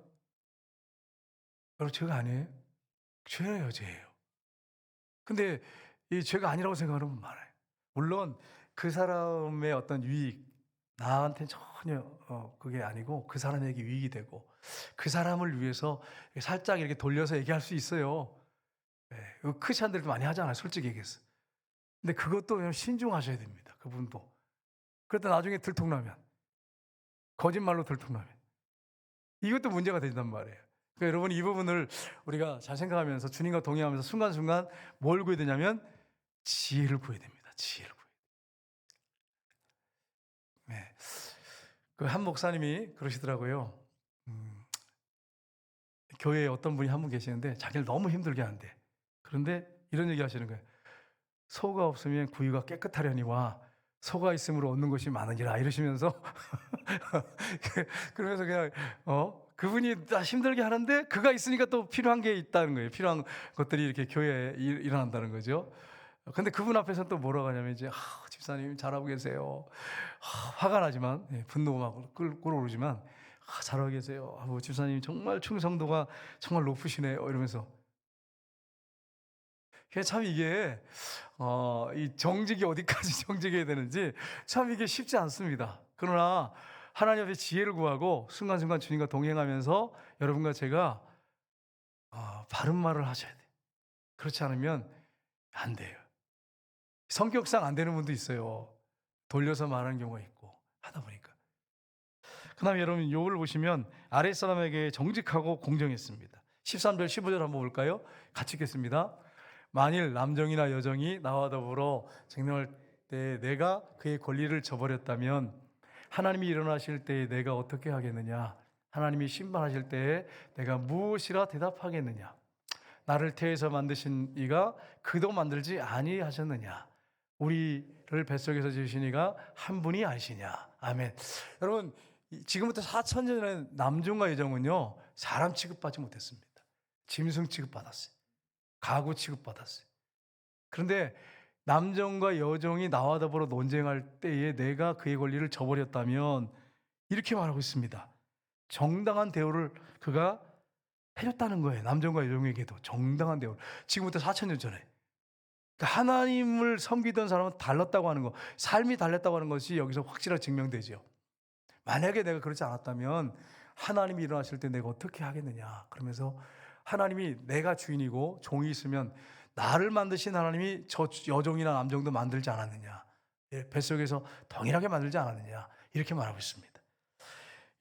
여러분 죄가 아니에요? 죄예요, 죄예요. 근데 이 죄가 아니라고 생각하는 분 많아요. 물론 그 사람의 어떤 유익, 나한테는 전혀 그게 아니고 그 사람에게 유익이 되고 그 사람을 위해서 살짝 이렇게 돌려서 얘기할 수 있어요. 예, 크리스찬들도 많이 하잖아요, 솔직히 얘기해서. 근데 그것도 그냥 신중하셔야 됩니다, 그분도. 그러다 나중에 들통나면, 거짓말로 들통나면 이것도 문제가 된단 말이에요. 그러니까 여러분 이 부분을 우리가 잘 생각하면서 주님과 동행하면서 순간순간 뭘 구해야 되냐면 지혜를 구해야 됩니다. 지혜를 구해야 돼요. 네. 그 한 목사님이 그러시더라고요. 음, 교회에 어떤 분이 한 분 계시는데 자기를 너무 힘들게 한대. 그런데 이런 얘기 하시는 거예요. 소가 없으면 구유가 깨끗하려니와 소가 있음으로 얻는 것이 많으니라 이러시면서 그러면서 그냥 그분이 다 힘들게 하는데 그가 있으니까 또 필요한 게 있다는 거예요. 필요한 것들이 이렇게 교회에 일어난다는 거죠. 근데 그분 앞에서는 또 뭐라고 하냐면 이제 집사님 잘하고 계세요. 화가 나지만 분노가 막 끓어오르지만 잘하고 계세요. 집사님 정말 충성도가 정말 높으시네요. 이러면서 참 이게 이 정직이 어디까지 정직해야 되는지 참 이게 쉽지 않습니다. 그러나 하나님 앞에 지혜를 구하고 순간순간 주님과 동행하면서 여러분과 제가 바른 말을 하셔야 돼요. 그렇지 않으면 안 돼요. 성격상 안 되는 분도 있어요. 돌려서 말하는 경우가 있고 하다 보니까. 그다음에 여러분 욥을 보시면 아랫사람에게 정직하고 공정했습니다. 13절 15절 한번 볼까요? 같이 읽겠습니다. 만일 남정이나 여정이 나와 더불어 쟁론할 때 내가 그의 권리를 저버렸다면 하나님이 일어나실 때에 내가 어떻게 하겠느냐? 하나님이 심판하실 때에 내가 무엇이라 대답하겠느냐? 나를 태에서 만드신 이가 그도 만들지 아니하셨느냐? 우리를 뱃속에서 지으신 이가 한 분이 아니시냐? 아멘. 여러분 지금부터 4,000년의 남종과 여종은요 사람 취급받지 못했습니다. 짐승 취급받았어요. 가구 취급받았어요. 그런데 남종과 여종이 나와 더불어 논쟁할 때에 내가 그의 권리를 저버렸다면 이렇게 말하고 있습니다. 정당한 대우를 그가 해줬다는 거예요. 남종과 여종에게도 정당한 대우를. 지금부터 4,000년 전에. 그러니까 하나님을 섬기던 사람은 달랐다고 하는 거, 삶이 달랐다고 하는 것이 여기서 확실하게 증명되죠. 만약에 내가 그렇지 않았다면 하나님이 일어나실 때 내가 어떻게 하겠느냐. 그러면서 하나님이 내가 주인이고 종이 있으면 나를 만드신 하나님이 저 여종이나 남종도 만들지 않았느냐. 뱃속에서 동일하게 만들지 않았느냐. 이렇게 말하고 있습니다.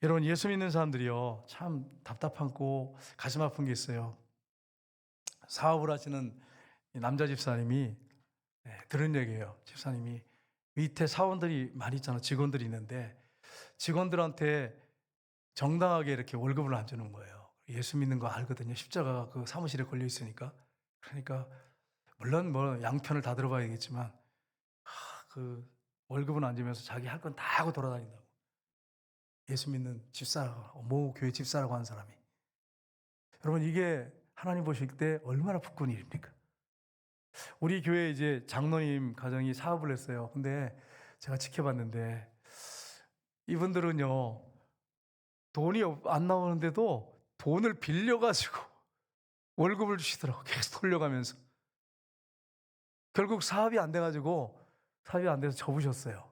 여러분 예수 믿는 사람들이요. 참 답답하고 가슴 아픈 게 있어요. 사업을 하시는 남자 집사님이 들은 얘기예요. 집사님이 밑에 사원들이 많이 있잖아. 직원들이 있는데 직원들한테 정당하게 이렇게 월급을 안 주는 거예요. 예수 믿는 거 알거든요. 십자가 그 사무실에 걸려 있으니까. 그러니까 물론 뭐 양편을 다 들어봐야겠지만 그 월급은 안 주면서 자기 할 건 다 하고 돌아다닌다고. 예수 믿는 집사라고 모 교회 집사라고 하는 사람이. 여러분 이게 하나님 보실 때 얼마나 부끄러운 일입니까? 우리 교회 이제 장로님 가정이 사업을 했어요. 근데 제가 지켜봤는데 이분들은요, 돈이 안 나오는데도 돈을 빌려가지고 월급을 주시더라고. 계속 돌려가면서. 결국 사업이 안 돼가지고, 사업이 안 돼서 접으셨어요.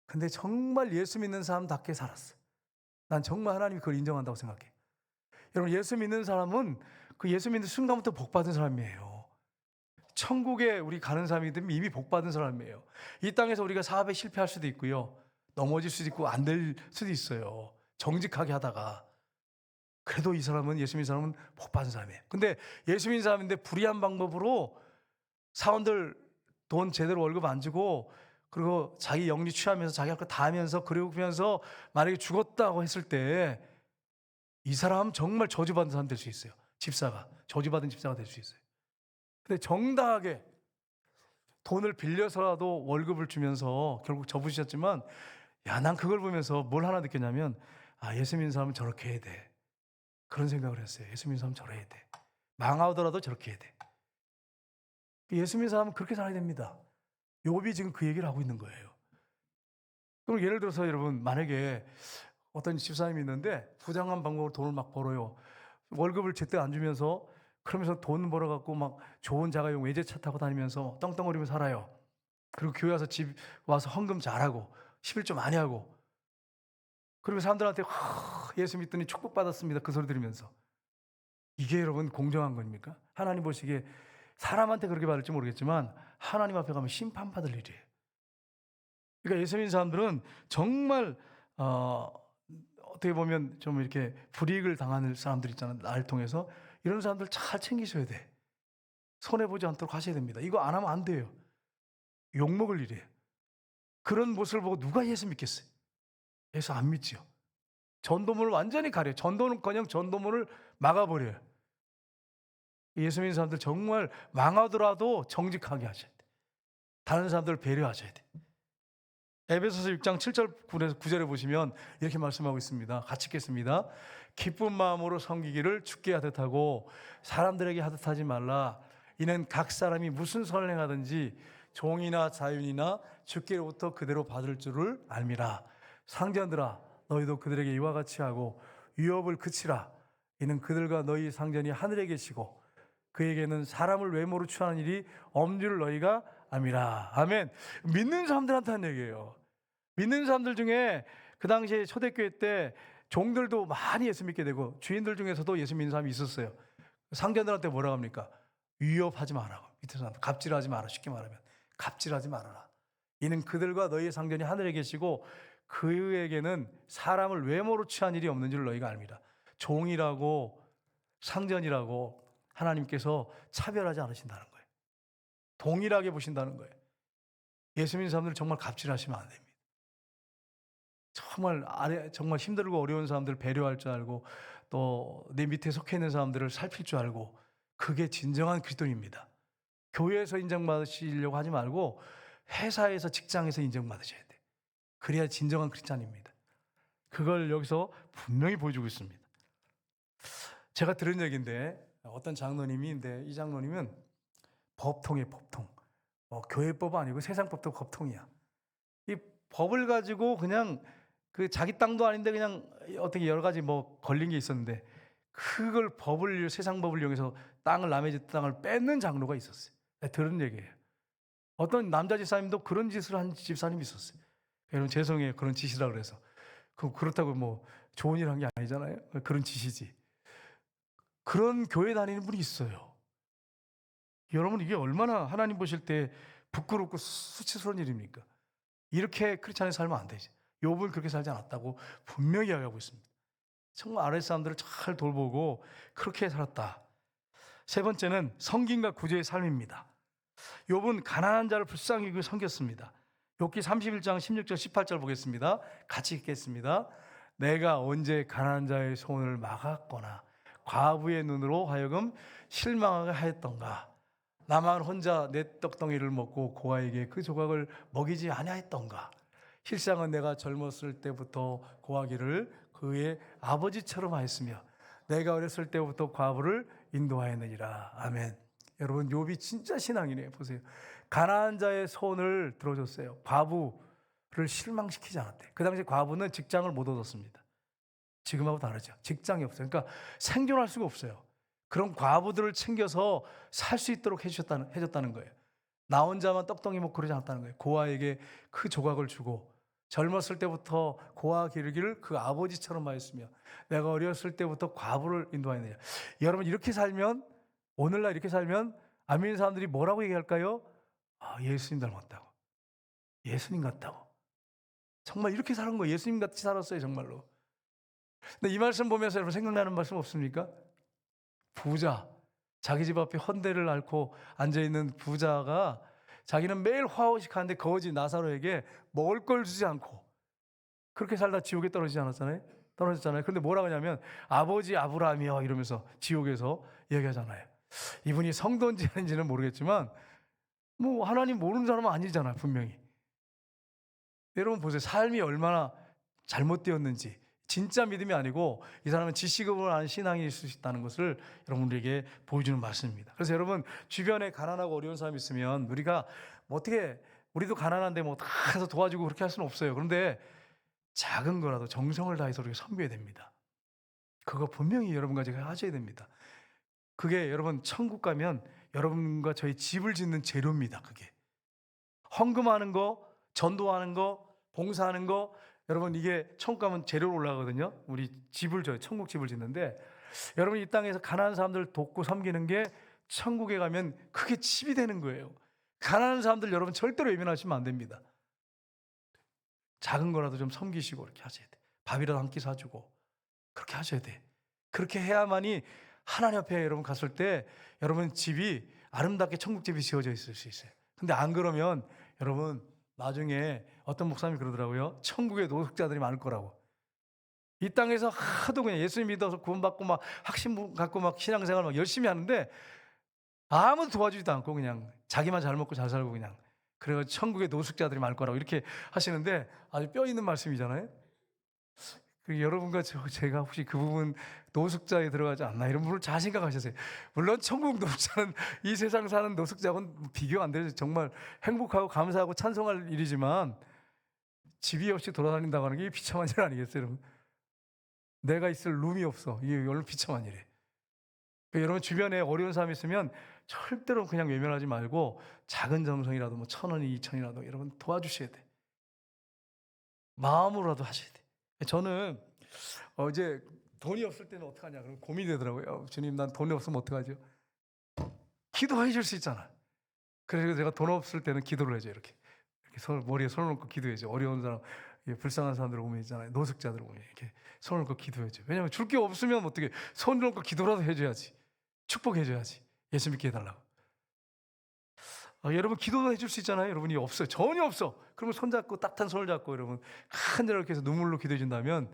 근데 정말 예수 믿는 사람답게 살았어요. 난 정말 하나님이 그걸 인정한다고 생각해. 여러분, 예수 믿는 사람은 그 예수 믿는 순간부터 복 받은 사람이에요. 천국에 우리 가는 사람이든 이미 복 받은 사람이에요. 이 땅에서 우리가 사업에 실패할 수도 있고요, 넘어질 수도 있고 안 될 수도 있어요. 정직하게 하다가. 그래도 이 사람은, 예수 믿는 사람은 복 받은 사람이에요. 근데 예수 믿는 사람인데 불의한 방법으로 사원들 돈 제대로 월급 안 주고, 그리고 자기 영리 취하면서 자기 할 거 다 하면서, 그러면서 만약에 죽었다고 했을 때 이 사람 정말 저주받은 사람 될 수 있어요. 집사가 저주받은 집사가 될 수 있어요. 근데 정당하게 돈을 빌려서라도 월급을 주면서 결국 접으셨지만, 야, 난 그걸 보면서 뭘 하나 느꼈냐면, 아, 예수 믿는 사람은 저렇게 해야 돼. 그런 생각을 했어요. 예수 믿는 사람은 저래야 돼. 망하더라도 저렇게 해야 돼. 예수 믿는 사람은 그렇게 살아야 됩니다. 욥이 지금 그 얘기를 하고 있는 거예요. 그럼 예를 들어서 여러분, 만약에 어떤 집사님이 있는데 부당한 방법으로 돈을 막 벌어요. 월급을 제때 안 주면서, 그러면서 돈 벌어갖고 막 좋은 자가용 외제차 타고 다니면서 떵떵거리며 살아요. 그리고 교회 와서 집 와서 헌금 잘하고 11조 많이 하고, 그리고 사람들한테 예수 믿더니 축복받았습니다, 그 소리 들으면서. 이게 여러분 공정한 겁니까? 하나님 보시기에 사람한테 그렇게 받을지 모르겠지만 하나님 앞에 가면 심판받을 일이에요. 그러니까 예수 믿는 사람들은 정말 어떻게 보면 좀 이렇게 불이익을 당하는 사람들 있잖아요. 나를 통해서. 이런 사람들 잘 챙기셔야 돼. 손해보지 않도록 하셔야 됩니다. 이거 안 하면 안 돼요. 욕먹을 일이에요. 그런 모습을 보고 누가 예수 믿겠어요? 예수 안 믿지요. 전도문을 완전히 가려요. 전도는커녕 전도문을 막아버려요. 예수 믿는 사람들 정말 망하더라도 정직하게 하셔야 돼. 다른 사람들을 배려하셔야 돼. 에베소서 6장 7절 9절에 보시면 이렇게 말씀하고 있습니다. 같이 읽겠습니다. 기쁜 마음으로 섬기기를 주께 하듯 하고 사람들에게 하듯 하지 말라. 이는 각 사람이 무슨 선을 행하든지 종이나 자윤이나 주께로부터 그대로 받을 줄을 알미라. 상전들아, 너희도 그들에게 이와 같이 하고 유업을 그치라. 이는 그들과 너희 상전이 하늘에 계시고 그에게는 사람을 외모로 취하는 일이 없는 줄 너희가 암이라. 아멘. 믿는 사람들한테 한 얘기예요. 믿는 사람들 중에 그 당시에 초대교회 때 종들도 많이 예수 믿게 되고 주인들 중에서도 예수 믿는 사람이 있었어요. 상전들한테 뭐라고 합니까? 위협하지 마라고. 밑에 사람 갑질하지 마라. 쉽게 말하면 갑질하지 말아라. 이는 그들과 너희의 상전이 하늘에 계시고 그에게는 사람을 외모로 취한 일이 없는 줄 너희가 압니다. 종이라고 상전이라고 하나님께서 차별하지 않으신다는 거예요. 동일하게 보신다는 거예요. 예수 믿는 사람들 정말 갑질하시면 안 됩니다. 정말 힘들고 어려운 사람들 배려할 줄 알고, 또 내 밑에 속해 있는 사람들을 살필 줄 알고, 그게 진정한 그리스도인입니다. 교회에서 인정받으시려고 하지 말고 회사에서, 직장에서 인정받으셔야 돼. 그래야 진정한 크리스찬입니다. 그걸 여기서 분명히 보여주고 있습니다. 제가 들은 얘기인데, 어떤 장로님인데, 이 장로님은 법통이에요. 법통. 교회법 아니고 세상법도 법통이야. 이 법을 가지고 그냥 그 자기 땅도 아닌데 그냥 어떻게 여러 가지 걸린 게 있었는데, 그걸 세상 법을 이용해서 남의 집 땅을 뺏는 장로가 있었어요. 들은 얘기예요. 어떤 남자 집사님도 그런 짓을 한 집사님이 있었어요. 여러분 죄송해요, 그런 짓이라 그래서. 그렇다고 좋은 일 한 게 아니잖아요. 그런 짓이지. 그런 교회 다니는 분이 있어요. 여러분, 이게 얼마나 하나님 보실 때 부끄럽고 수치스러운 일입니까? 이렇게 크리스찬이 살면 안 되지. 욥은 그렇게 살지 않았다고 분명히 이야기하고 있습니다. 정말 아랫 사람들을 잘 돌보고 그렇게 살았다. 세 번째는 성김과 구제의 삶입니다. 욥은 가난한 자를 불쌍히 여기고 섬겼습니다. 욥기 31장 16절 18절 보겠습니다. 같이 읽겠습니다. 내가 언제 가난한 자의 손을 막았거나 과부의 눈으로 하여금 실망하게 하였던가. 나만 혼자 내 떡덩이를 먹고 고아에게 그 조각을 먹이지 아니하였던가. 실상은 내가 젊었을 때부터 고아기를 그의 아버지처럼 하였으며 내가 어렸을 때부터 과부를 인도하였느니라. 아멘. 여러분, 욥이 진짜 신앙이네요. 보세요. 가난한 자의 손을 들어줬어요. 과부를 실망시키지 않았대. 그 당시 과부는 직장을 못 얻었습니다. 지금하고 다르죠. 직장이 없어요. 그러니까 생존할 수가 없어요. 그런 과부들을 챙겨서 살 수 있도록 해줬다는 거예요. 나 혼자만 떡덩이 먹고 그러지 않았다는 거예요. 고아에게 그 조각을 주고, 젊었을 때부터 고아 기르기를 그 아버지처럼 하였으며 내가 어렸을 때부터 과부를 인도하였느냐. 여러분, 이렇게 살면, 오늘날 이렇게 살면 안 믿는 사람들이 뭐라고 얘기할까요? 아, 예수님 닮았다고, 예수님 같다고. 정말 이렇게 사는 거예요. 예수님 같이 살았어요, 정말로. 근데 이 말씀 보면서 여러분 생각나는 말씀 없습니까? 부자, 자기 집 앞에 헌대를 앓고 앉아있는 부자가 자기는 매일 화호식하는데 거지 나사로에게 먹을 걸 주지 않고 그렇게 살다 지옥에 떨어지지 않았잖아요? 떨어졌잖아요. 근데 뭐라고 하냐면 아버지 아브라함이여 이러면서 지옥에서 얘기하잖아요. 이분이 성도인지 아닌지는 모르겠지만 뭐 하나님 모르는 사람은 아니잖아요, 분명히. 여러분 보세요. 삶이 얼마나 잘못되었는지. 진짜 믿음이 아니고 이 사람은 지식을 아는 신앙일 수 있다는 것을 여러분들에게 보여주는 말씀입니다. 그래서 여러분 주변에 가난하고 어려운 사람이 있으면 우리가 뭐 어떻게, 우리도 가난한데 뭐 다 해서 도와주고 그렇게 할 수는 없어요. 그런데 작은 거라도 정성을 다해서 우리가 섬겨야 됩니다. 그거 분명히 여러분과 제가 하셔야 됩니다. 그게 여러분 천국 가면 여러분과 저희 집을 짓는 재료입니다. 그게 헌금하는 거, 전도하는 거, 봉사하는 거, 여러분 이게 천국 가면 재료로 올라가거든요. 우리 집을 져요. 천국 집을 짓는데 여러분 이 땅에서 가난한 사람들 돕고 섬기는 게 천국에 가면 그게 집이 되는 거예요. 가난한 사람들 여러분 절대로 외면하시면 안 됩니다. 작은 거라도 좀 섬기시고 이렇게 하셔야 돼. 밥이라도 한 끼 사주고 그렇게 하셔야 돼. 그렇게 해야만이 하나님 앞에 여러분 갔을 때 여러분 집이 아름답게 천국 집이 지어져 있을 수 있어요. 근데 안 그러면 여러분 나중에 어떤 목사님이 그러더라고요. 천국에 노숙자들이 많을 거라고. 이 땅에서 하도 그냥 예수님 믿어서 구원받고 막 확신 갖고 막 신앙생활 막 열심히 하는데 아무도 도와주지도 않고 그냥 자기만 잘 먹고 잘 살고 그냥, 그래서 천국에 노숙자들이 많을 거라고 이렇게 하시는데 아주 뼈 있는 말씀이잖아요. 여러분과 제가 혹시 그 부분 노숙자에 들어가지 않나 이런 부분을 잘 생각하셨어요. 물론 천국 노숙자는 이 세상 사는 노숙자하고는 비교가 안 되죠. 정말 행복하고 감사하고 찬송할 일이지만 집이 없이 돌아다닌다고 하는 게 비참한 일 아니겠어요, 여러분? 내가 있을 룸이 없어. 이게 얼마나 비참한 일이에요. 그러니까 여러분 주변에 어려운 사람이 있으면 절대로 그냥 외면하지 말고 작은 정성이라도 뭐 1,000원이 2,000원이라도 여러분 도와주셔야 돼. 마음으로라도 하셔야 돼. 저는 어제 돈이 없을 때는 어떡하냐 그럼 고민이 되더라고요. 주님, 난 돈이 없으면 어떡하죠? 기도해 줄 수 있잖아. 그래서 제가 돈 없을 때는 기도를 해줘요. 이렇게 머리에 손을 얹고 기도해줘. 어려운 사람, 불쌍한 사람들 오면 있잖아요. 노숙자들 오면 이렇게 손을 얹고 기도해줘. 왜냐하면 줄 게 없으면 어떻게, 손을 얹고 기도라도 해줘야지. 축복해줘야지. 예수 믿게 해달라고. 여러분 기도도 해줄 수 있잖아요. 여러분이 없어요. 전혀 없어. 그러면 손잡고 따뜻한 손을 잡고 여러분 간절히 이렇게 해서 눈물로 기도해 준다면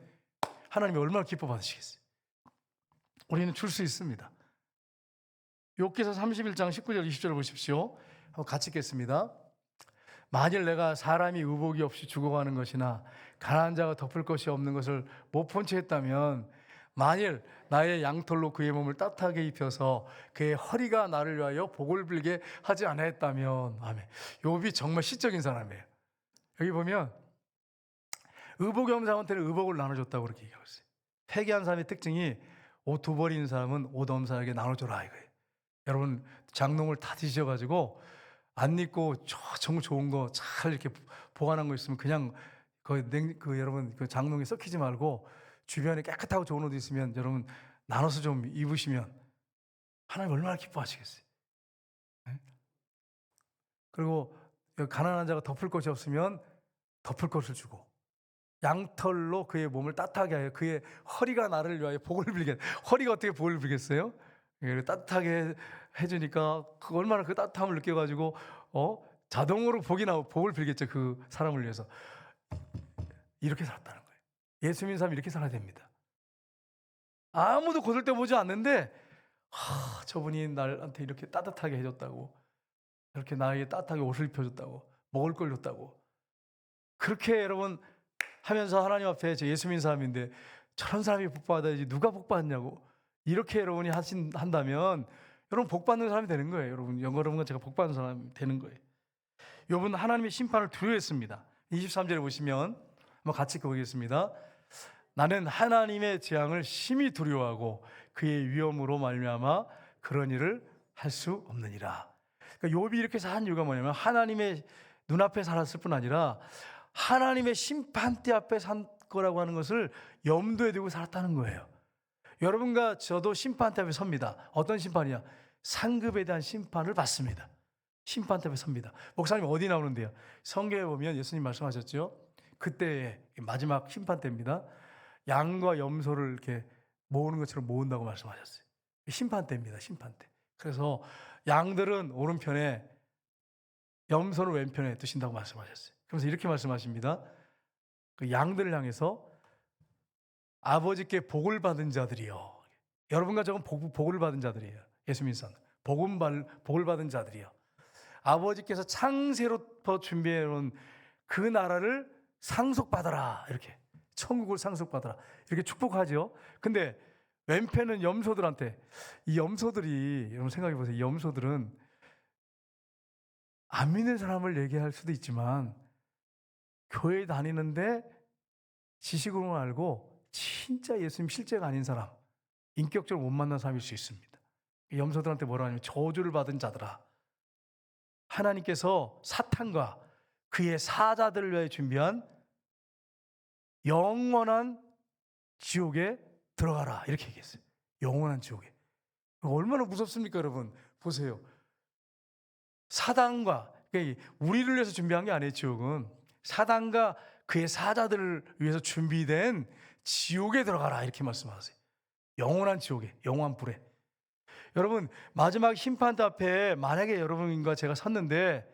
하나님이 얼마나 기뻐 받으시겠어요. 우리는 줄 수 있습니다. 욥기서 31장 19절 20절을 보십시오. 한번 같이 읽겠습니다. 만일 내가 사람이 의복이 없이 죽어가는 것이나 가난한 자가 덮을 것이 없는 것을 못 본 채 했다면, 만일 나의 양털로 그의 몸을 따뜻하게 입혀서 그의 허리가 나를 위하여 복을 빌게 하지 않았다면. 아멘. 욥이 정말 시적인 사람이에요. 여기 보면 의복이 없는 사람한테는 의복을 나눠줬다고 그렇게 얘기하고 있어요. 회개한 사람의 특징이 옷 두 벌 있는 사람은 옷 없는 사람에게 나눠줘라 이거예요. 여러분 장롱을 다 뒤져가지고 안 입고 정말 좋은 거 잘 이렇게 보관한 거 있으면 그냥 여러분 그 장롱에 썩히지 말고 주변에 깨끗하고 좋은 옷 있으면 여러분 나눠서 좀 입으시면 하나님 얼마나 기뻐하시겠어요. 네? 그리고 가난한 자가 덮을 것이 없으면 덮을 것을 주고, 양털로 그의 몸을 따뜻하게 하여 그의 허리가 나를 위하여 복을 빌게. 허리가 어떻게 복을 빌겠어요? 따뜻하게 해주니까 얼마나 그 따뜻함을 느껴가지고 자동으로 복을 빌겠죠. 그 사람을 위해서. 이렇게 살았다는 거예요. 예수 믿는 사람이 이렇게 살아야 됩니다. 아무도 거들떠보지 않는데 저분이 나한테 이렇게 따뜻하게 해줬다고, 이렇게 나에게 따뜻하게 옷을 입혀줬다고, 먹을 걸 줬다고, 그렇게 여러분 하면서 하나님 앞에 저 예수 믿는 사람인데 저런 사람이 복 받아야지 누가 복 받냐고. 이렇게 여러분이 한다면 여러분 복 받는 사람이 되는 거예요. 여러분과 제가 복 받는 사람이 되는 거예요. 욥은 하나님의 심판을 두려워했습니다. 23절에 보시면 한번 같이 보겠습니다. 나는 하나님의 재앙을 심히 두려워하고 그의 위엄으로 말미암아 그런 일을 할 수 없느니라. 그러니까 욥이 이렇게 산 이유가 뭐냐면 하나님의 눈앞에 살았을 뿐 아니라 하나님의 심판대 앞에 산 거라고 하는 것을 염두에 두고 살았다는 거예요. 여러분과 저도 심판대 앞에 섭니다. 어떤 심판이냐? 상급에 대한 심판을 받습니다. 심판대 앞에 섭니다. 목사님 어디 나오는데요? 성경에 보면 예수님 말씀하셨죠. 그때 마지막 심판대입니다. 양과 염소를 이렇게 모으는 것처럼 모은다고 말씀하셨어요. 심판대입니다. 심판대. 그래서 양들은 오른편에 염소는 왼편에 두신다고 말씀하셨어요. 그래서 이렇게 말씀하십니다. 그 양들을 향해서 아버지께 복을 받은 자들이요. 여러분과 저는 복을 받은 자들이에요. 예수 믿는 사람. 복을 받은 자들이요. 아버지께서 창세로부터 준비해 놓은 그 나라를 상속받아라. 이렇게 천국을 상속받아라. 이렇게 축복하죠. 근데 왼편은 염소들한테, 이 염소들이 여러분 생각해 보세요. 이 염소들은 안 믿는 사람을 얘기할 수도 있지만 교회 다니는데 지식으로만 알고 진짜 예수님 실제가 아닌 사람, 인격적으로 못 만난 사람일 수 있습니다. 염소들한테 뭐라 하냐면 저주를 받은 자들아, 하나님께서 사탄과 그의 사자들을 위해 준비한 영원한 지옥에 들어가라, 이렇게 얘기했어요. 영원한 지옥에. 얼마나 무섭습니까 여러분. 보세요. 사단과, 우리를 위해서 준비한 게 아니에요. 지옥은 사단과 그의 사자들을 위해서 준비된 지옥에 들어가라, 이렇게 말씀하세요. 영원한 지옥에, 영원한 불에. 여러분 마지막 심판대 앞에 만약에 여러분과 제가 섰는데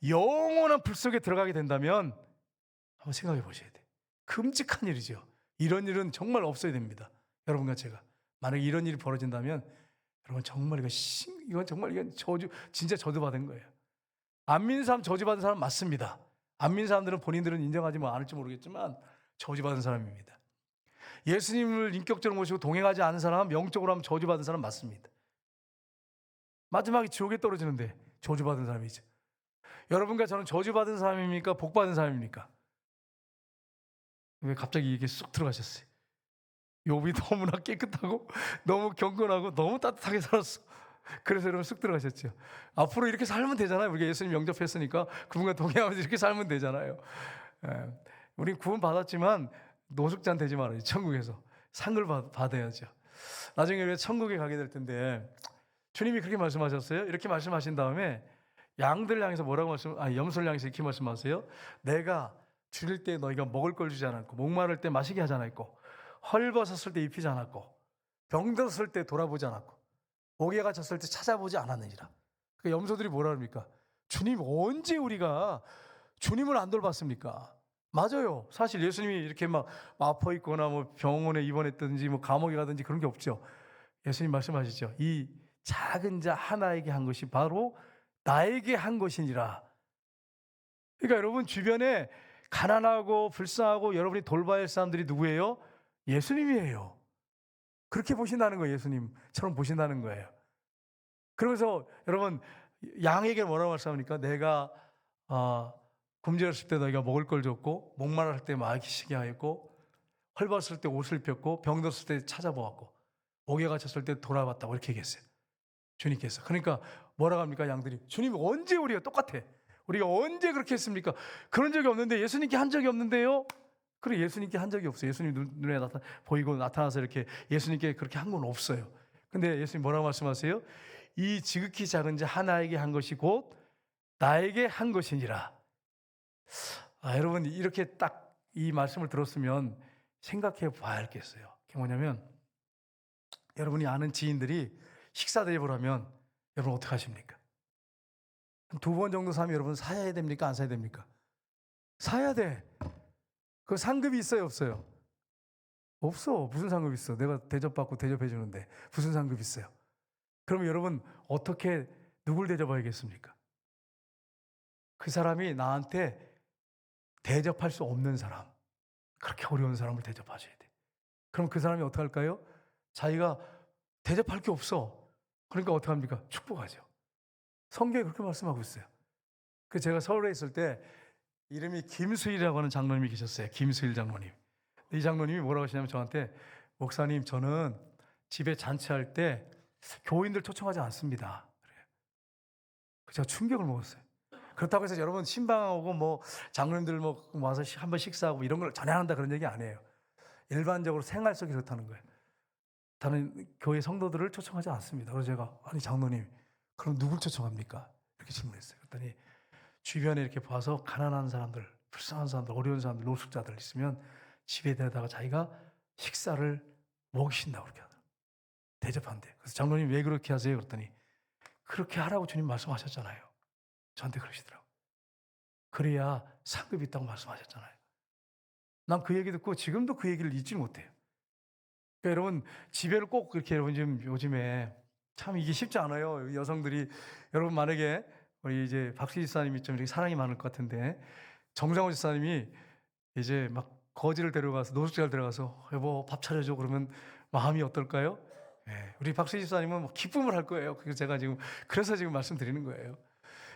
영원한 불 속에 들어가게 된다면 한번 생각해 보셔야 돼요. 끔찍한 일이죠. 이런 일은 정말 없어야 됩니다. 여러분과 제가 만약에 이런 일이 벌어진다면 여러분 정말 이건 정말 이건 진짜 저주받은 거예요. 안 믿는 사람 저주받은 사람 맞습니다. 안 믿는 사람들은 본인들은 인정하지 않을지 모르겠지만 저주받은 사람입니다. 예수님을 인격적으로 모시고 동행하지 않은 사람, 영적으로 하면 저주받은 사람 맞습니다. 마지막에 지옥에 떨어지는데 저주받은 사람이죠. 여러분과 저는 저주받은 사람입니까? 복받은 사람입니까? 왜 갑자기 이게 쑥 들어가셨어요? 욥이 너무나 깨끗하고 너무 경건하고 너무 따뜻하게 살았어. 그래서 여러분 쑥 들어가셨죠. 앞으로 이렇게 살면 되잖아요. 우리가 예수님 영접했으니까 그분과 동행하면서 이렇게 살면 되잖아요. 우리 구원 받았지만 노숙자 되지 말아요. 천국에서 상을 받아야죠. 나중에 우리가 천국에 가게 될 텐데 주님이 그렇게 말씀하셨어요. 이렇게 말씀하신 다음에 양들을 향해서 염소를 향해서 이렇게 말씀하세요. 내가 줄일 때 너희가 먹을 걸 주지 않았고, 목마를 때 마시게 하지 않았고, 헐벗었을 때 입히지 않았고, 병들었을 때 돌아보지 않았고, 옥에 갇혔을 때 찾아보지 않았느니라. 그 염소들이 뭐라 합니까? 주님, 언제 우리가 주님을 안 돌봤습니까? 맞아요. 사실 예수님이 이렇게 막 아파 있거나 뭐 병원에 입원했든지 뭐 감옥에 가든지 그런 게 없죠. 예수님 말씀하시죠. 이 작은 자 하나에게 한 것이 바로 나에게 한 것이니라. 그러니까 여러분 주변에 가난하고 불쌍하고 여러분이 돌봐야 할 사람들이 누구예요? 예수님이에요. 그렇게 보신다는 거예요. 예수님처럼 보신다는 거예요. 그러면서 여러분 양에게 뭐라고 말씀합니까? 내가 굶주렸을 때 너희가 먹을 걸 줬고, 목마를 때 마시게 하였고, 헐벗을 때 옷을 입혔고, 병들었을 때 찾아보았고, 옥에 갇혔을 때 돌아봤다고 이렇게 얘기했어요. 주님께서. 그러니까 뭐라고 합니까? 양들이 보이 언제 우리가 똑같아. 우리가 언제 그렇게 했습니까? 그런 적이 없는데, 예수님께 한 적이 없는데요. 그래, 예수님께 한 적이 없어요. 예수님 눈에 보이고 나타나서 이렇게 예수님께 그렇게 한 건 없어요. 근데 예수님 뭐라고 말씀하세요? 이 지극히 작은 자 하나에게 한 것이 곧 나에게 한 것이니라. 여러분 이렇게 딱 이 말씀을 들었으면 생각해 봐야 할겠어요. 그게 뭐냐면 여러분이 아는 지인들이 식사 대접을 하면 여러분 어떻게 하십니까? 2번 정도 사면 여러분 사야 됩니까? 안 사야 됩니까? 사야 돼. 그 상급이 있어요, 없어요? 없어. 무슨 상급이 있어? 내가 대접받고 대접해 주는데 무슨 상급이 있어요? 그럼 여러분 어떻게 누굴 대접해야겠습니까? 그 사람이 나한테 대접할 수 없는 사람, 그렇게 어려운 사람을 대접하셔야 돼. 그럼 그 사람이 어떻게 할까요? 자기가 대접할 게 없어. 그러니까 어떡합니까? 축복하죠. 성경에 그렇게 말씀하고 있어요. 그 제가 서울에 있을 때 이름이 김수일이라고 하는 장로님이 계셨어요. 김수일 장로님. 이 장로님이 뭐라고 하시냐면 저한테, 목사님, 저는 집에 잔치할 때 교인들 초청하지 않습니다. 그래요. 제가 충격을 먹었어요. 그렇다고 해서 여러분 신방하고 뭐 장로님들 뭐 와서 한번 식사하고 이런 걸 전혀 안 한다 그런 얘기 아니에요. 일반적으로 생활 속에 그렇다는 거예요. 다른 교회 성도들을 초청하지 않습니다. 그래서 제가, 아니 장로님, 그럼 누굴 초청합니까? 이렇게 질문했어요. 그랬더니 주변에 이렇게 봐서 가난한 사람들, 불쌍한 사람들, 어려운 사람들, 노숙자들 있으면 집에 데려다가 자기가 식사를 먹이신다고 그렇게 하더라고요. 대접한대. 그래서 장로님 왜 그렇게 하세요? 그랬더니 그렇게 하라고 주님 말씀하셨잖아요. 저한테 그러시더라고요. 그래야 상급이 있다고 말씀하셨잖아요. 난 그 얘기 듣고 지금도 그 얘기를 잊지 못해요. 그러니까 여러분, 집에를 꼭 그렇게, 여러분 지금 요즘에 참 이게 쉽지 않아요. 여성들이, 여러분 만약에 우리 이제 박수 집사님이 좀 이렇게 사랑이 많을 것 같은데, 정장호 집사님이 이제 막 거지를 데려가서, 노숙자를 데려가서 여보 밥 차려줘 그러면 마음이 어떨까요? 예, 우리 박수 집사님은 뭐 기쁨을 할 거예요. 그래서 제가 지금, 그래서 지금 말씀드리는 거예요.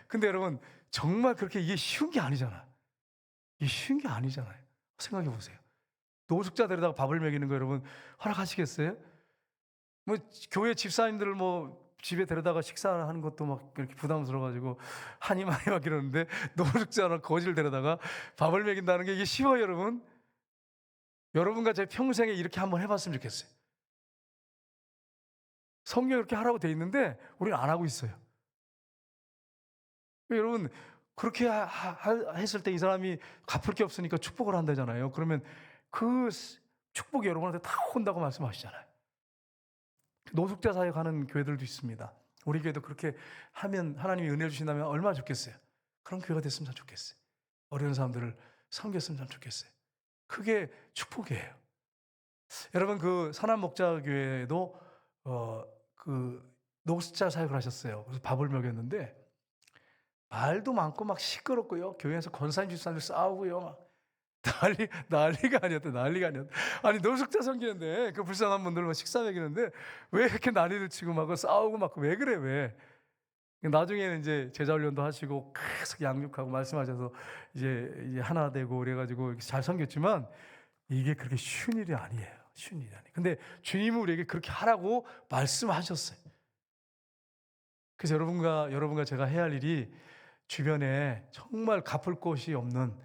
근데 여러분, 정말 그렇게 이게 쉬운 게 아니잖아. 이게 쉬운 게 아니잖아요. 생각해 보세요. 노숙자 데려다가 밥을 먹이는 거 여러분 허락하시겠어요? 뭐 교회 집사님들을 뭐 집에 데려다가 식사를 하는 것도 막 이렇게 부담스러워가지고 한이 많이 막 이러는데, 노숙자나 거지를 데려다가 밥을 먹인다는 게 이게 쉬워요, 여러분? 여러분과 제 평생에 이렇게 한번 해봤으면 좋겠어요. 성경에 이렇게 하라고 돼 있는데 우리는 안 하고 있어요. 여러분, 그렇게 했을 때 이 사람이 갚을 게 없으니까 축복을 한다잖아요. 그러면 그 축복이 여러분한테 다 온다고 말씀하시잖아요. 노숙자 사역 하는 교회들도 있습니다. 우리 교회도 그렇게 하면 하나님이 은혜 주신다면 얼마나 좋겠어요. 그런 교회가 됐으면 참 좋겠어요. 어려운 사람들을 섬겼으면 참 좋겠어요. 그게 축복이에요. 여러분, 그 선한 목자교회도 그 노숙자 사역을 하셨어요. 그래서 밥을 먹였는데 말도 많고 막 시끄럽고요. 교회에서 권사님 집사님들 싸우고요. 막 난리가 아니었대. 난리가 아니었대. 아니 노숙자 섬기는데 그 불쌍한 분들 뭐 식사 먹이는데 왜 이렇게 난리를 치고 막 싸우고 막 왜 그래 왜? 나중에는 이제 제자 훈련도 하시고 계속 양육하고 말씀하셔서 이제 하나 되고 그래가지고 잘 섬겼지만 이게 그렇게 쉬운 일이 아니에요. 쉬운 일이 아니에요. 근데 주님은 우리에게 그렇게 하라고 말씀하셨어요. 그래서 여러분과 제가 해야 할 일이, 주변에 정말 갚을 곳이 없는,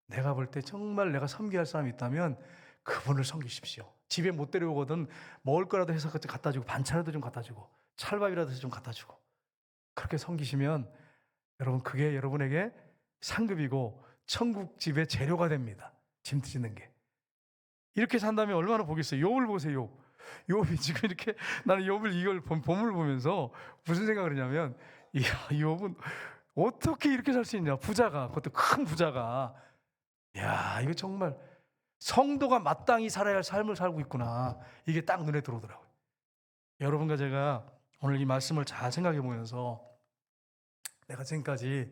내가 볼 때 정말 내가 섬겨야 할 사람이 있다면 그분을 섬기십시오. 집에 못 데려오거든 먹을 거라도 해서 갖다 주고, 반찬이라도 좀 갖다 주고, 찰밥이라도 좀 갖다 주고, 그렇게 섬기시면 여러분, 그게 여러분에게 상급이고 천국 집의 재료가 됩니다. 짐 뒤지는 게. 이렇게 산다면 얼마나 보겠어요. 욥을 보세요. 욥이 지금 이렇게, 나는 욥을 이걸 본문을 보면서 무슨 생각을 하냐면, 이야, 욥은 어떻게 이렇게 살 수 있냐. 부자가, 그것도 큰 부자가. 야, 이거 정말 성도가 마땅히 살아야 할 삶을 살고 있구나. 이게 딱 눈에 들어오더라고요. 여러분과 제가 오늘 이 말씀을 잘 생각해 보면서, 내가 지금까지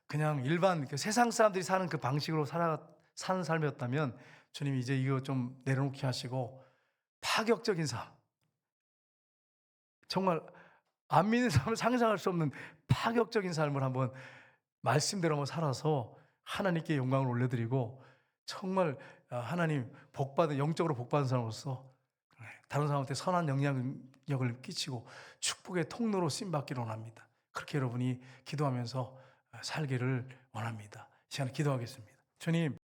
그냥 일반 세상 사람들이 사는 그 방식으로 사는 삶이었다면 주님이 이제 이거 좀 내려놓게 하시고 파격적인 삶, 정말 안 믿는 사람을 상상할 수 없는 파격적인 삶을 한번 말씀대로 한번 살아서 하나님께 영광을 올려드리고, 정말 하나님 복받은, 영적으로 복받은 사람으로서 다른 사람한테 선한 영향력을 끼치고 축복의 통로로 쓰임받기를 원합니다. 그렇게 여러분이 기도하면서 살기를 원합니다. 이 시간에 기도하겠습니다. 주님,